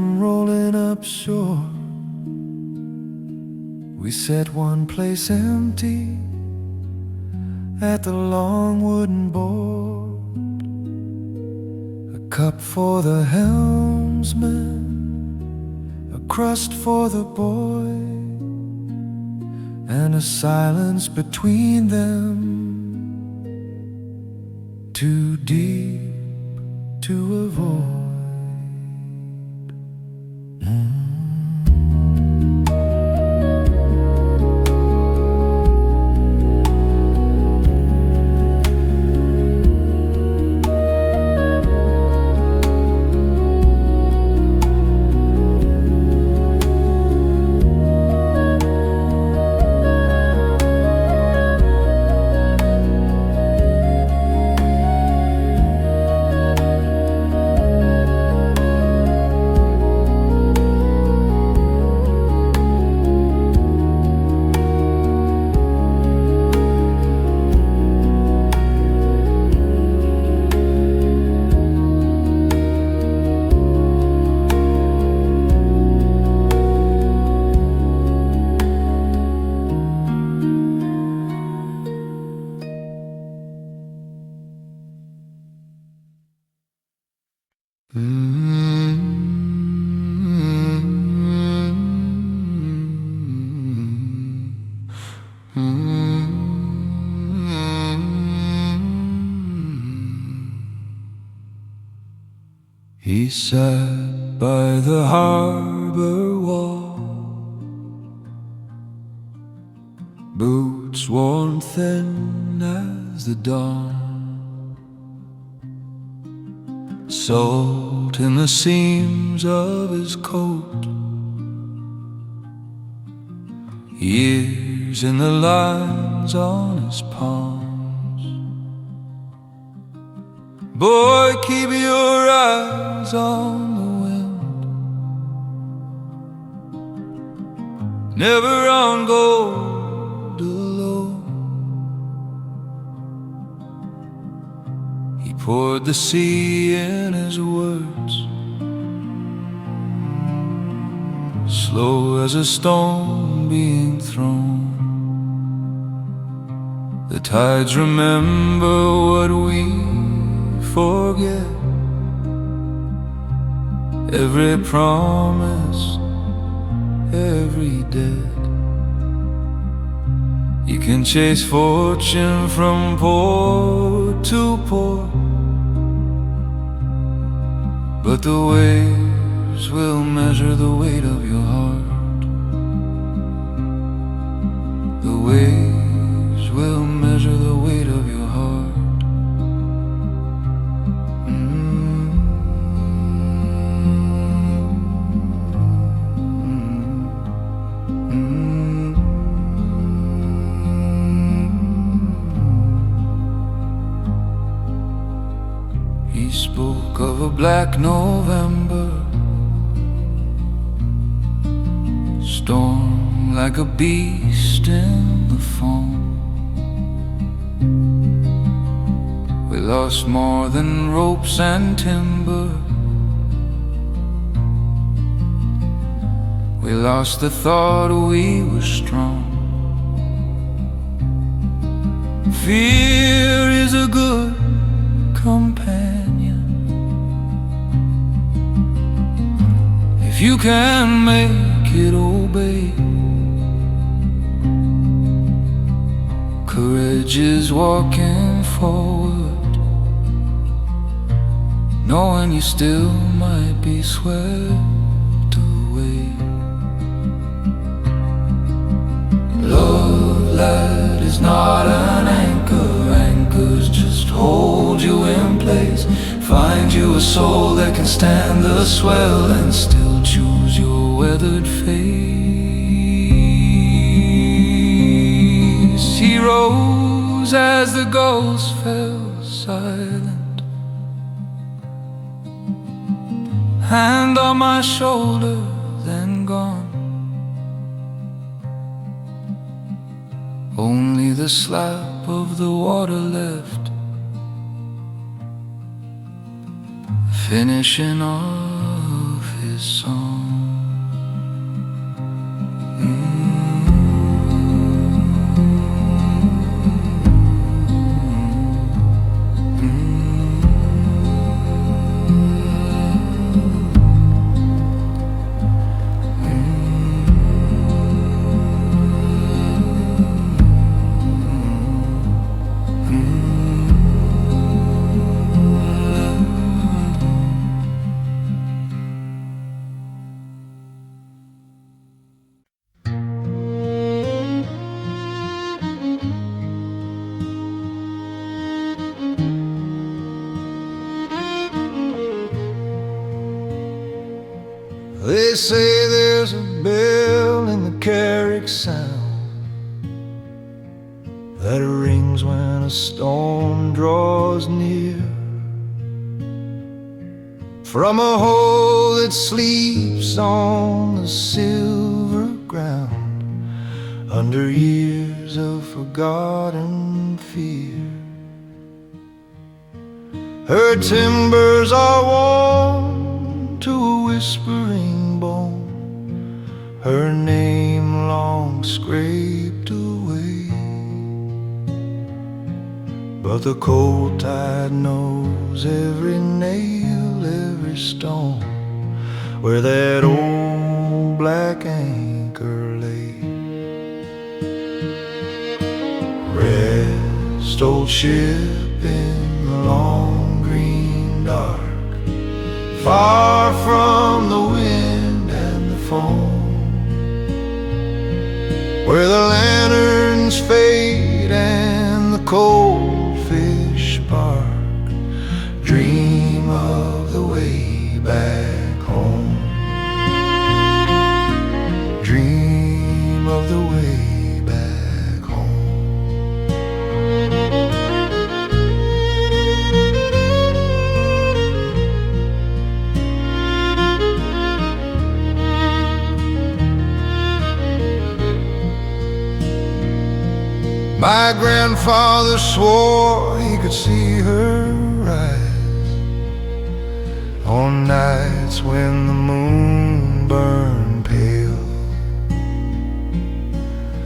come rolling up shore. We set one place empty at the long wooden board, a cup for the helmsman, a crust for the boy, and a silence between them, too deep to avoid. He sat by the harbor wall, boots worn thin as the dawn, salt in the seams of his coat, years in the lines on his palms. Boy, keep your eyes on the wind, never on gold alone. He poured the sea in his words, slow as a stone being thrown. The tides remember what we forget, every promise, every debt. You can chase fortune from port to port, but the waves will measure the weight of your heart. The waves will measure the weight of your heart. He spoke of a black November, storm like a beast in the foam. We lost more than ropes and timber, we lost the thought we were strong. Fear is a good companion if you can make it obey. Courage is walking forward, knowing you still might be swept away. Love, lad, is not an anchor. Anchors just hold you in place. Find you a soul that can stand the swell and still choose your weathered face. He rose as the gulls fell silent, hand on my shoulder, then gone. Only the slap of the water left, finishing off his song. They say there's a bell in the Carrick Sound that rings when a storm draws near, from a hole that sleeps on the silver ground, under years of forgotten fear. Her timbers are worn to a whispering bone, her name long scraped away. But the cold tide knows every nail, every stone, where that old black anchor lay. Rest, old ship, in the long green dark, far from the wind and the foam, where the lanterns fade and the cold fish bark. Dream of the way back home. Dream of the way back home. My grandfather swore he could see her rise on nights when the moon burned pale,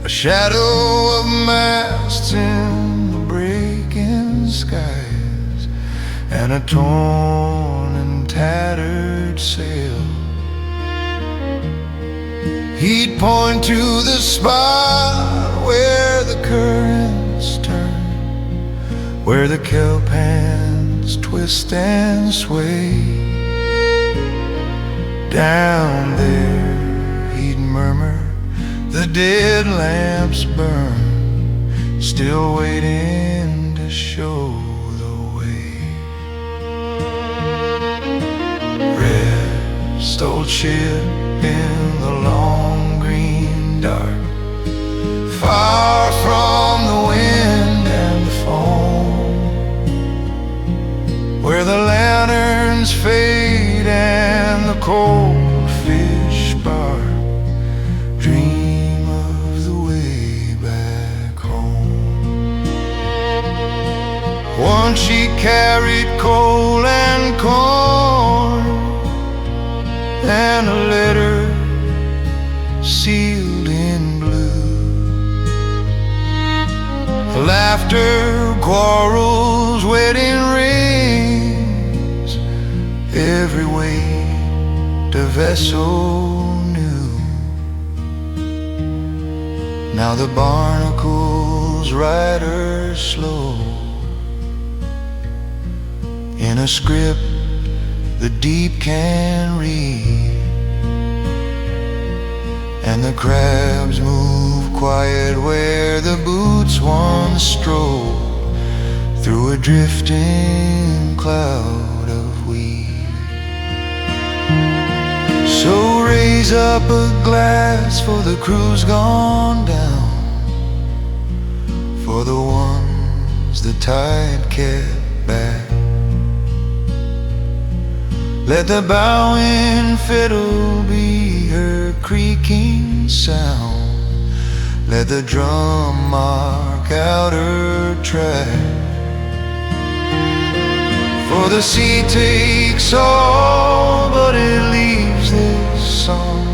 a shadow of masts in the breaking skies, and a torn and tattered sail. He'd point to the spot where the currents turn, where the kelp hands twist and sway. Down there, he'd murmur, the dead lamps burn, still waiting to show the way. Rest, old ship, in the long green dark, far from the wind and the foam, where the lanterns fade and the cold fish bark. Dream of the way back home. Once she carried coal and corn and a letter sealed in blue. Laughter, quarrels, wedding rings, every weight a vessel knew. Now the barnacles ride her slow, in a script the deep can read, and the crabs move quiet where the boots once strode, through a drifting cloud of weed. So raise up a glass for the crew's gone down, for the ones the tide kept back. Let the bowing fiddle be her creaking sound, let the drum mark out her track. For the sea takes all, but it leaves weaves this song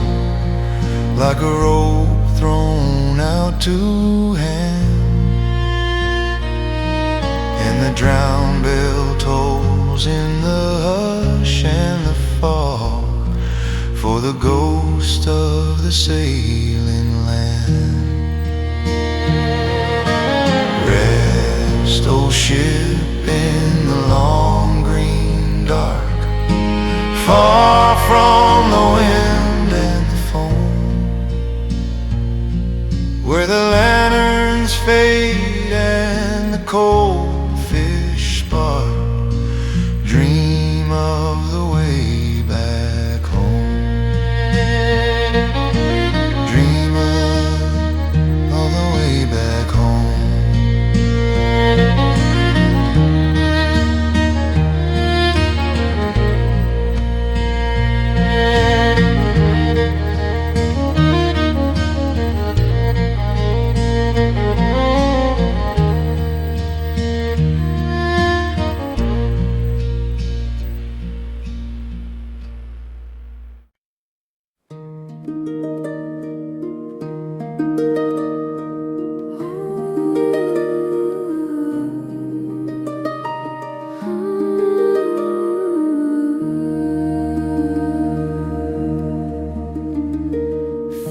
like a rope thrown out to hand, and the drowned bell tolls in the hush and the fog for the ghost of the sailing land. Rest, oh ship, in the long green dark, far from the wind and the foam, where the lanterns fade and the cold fish spark. Dream of the way back home. Dream of the way back home.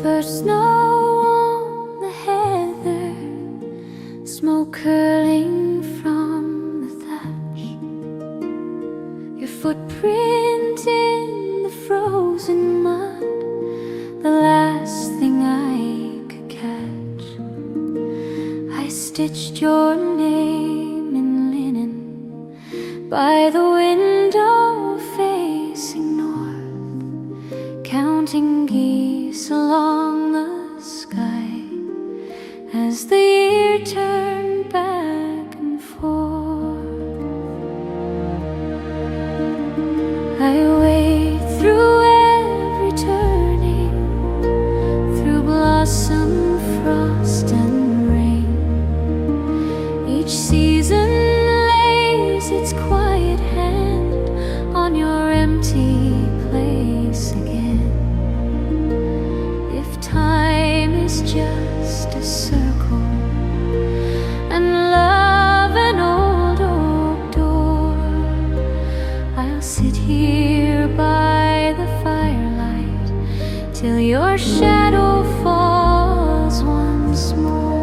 First snow on the heather, smoke curling from the thatch, your footprint in the frozen mud, the last thing I could catch. I stitched your name in linen by the window facing north, counting geese along the sky as the year turned back and forth. I wade through every turning, through blossom, frost and rain. Each season lays its quiet hand on your empty place again. If time is just a circle and love an old oak door, I'll sit here by the firelight till your shadow falls once more.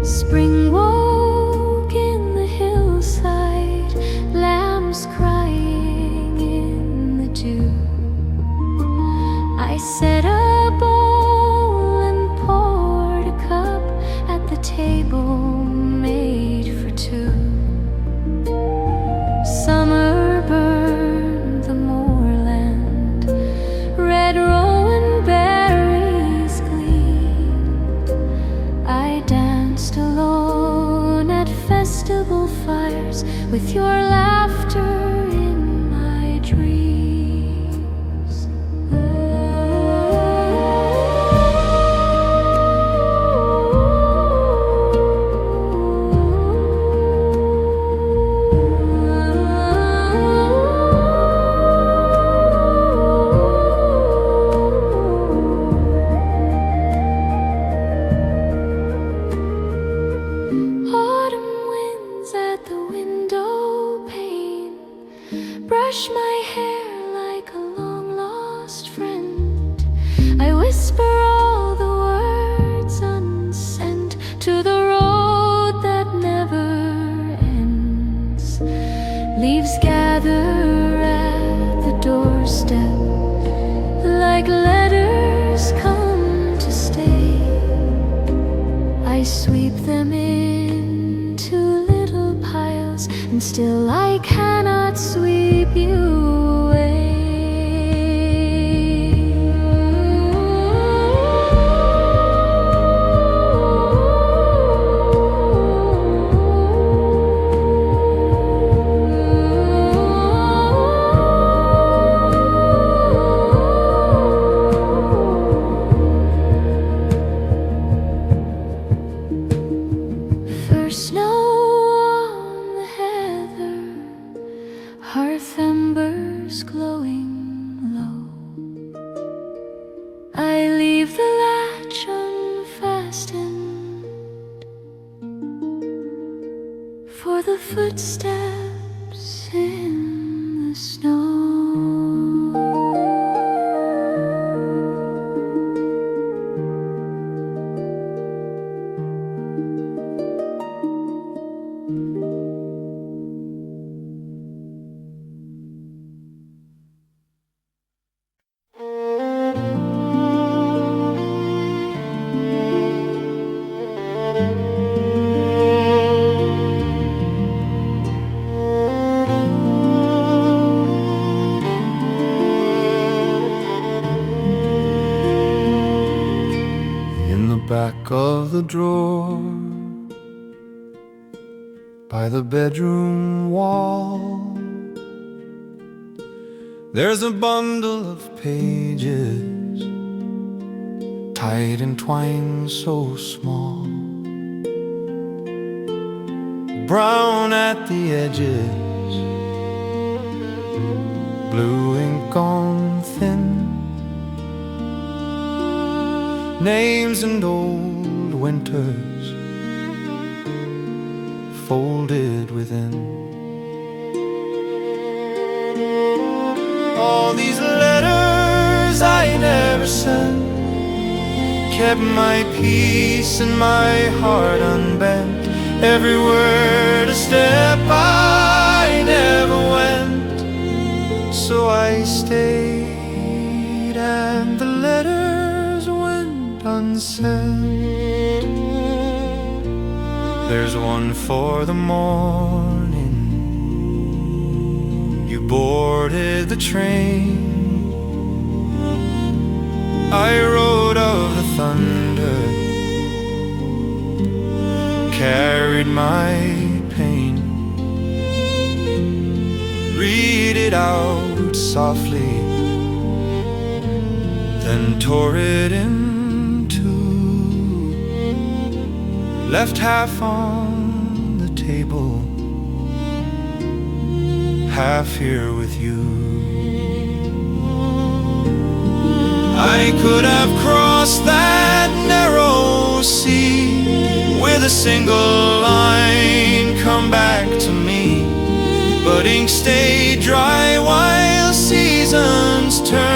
Spring woke in the hillside, lambs crying in the dew. I set a bowl and poured a cup at the table made for two. Summer burned the moorland, red rowan berries gleamed. I danced alone at festival fires with your laughter in my dreams. Autumn winds at the window pane brush my hair like a long lost friend. I whisper all the words unsent to the road that never ends. Leaves gather at the doorstep like letters come to stay. I sweep them into little piles, and still I cannot sweep you away. footsteps in the snow. Back of the drawer by the bedroom wall, there's a bundle of pages tied in twine so small, brown at the edges, blue ink on thin, names and old winters folded within. All these letters I never sent kept my peace and my heart unbent. Every word a step I never went, so I stayed and the letters went unsent. There's one for the morning you boarded the train. I wrote of the thunder, carried my pain. Read it out softly, then tore it in two, left half on the table, half here with you. I could have crossed that narrow sea with a single line, come back to me, but ink stayed dry while seasons turned.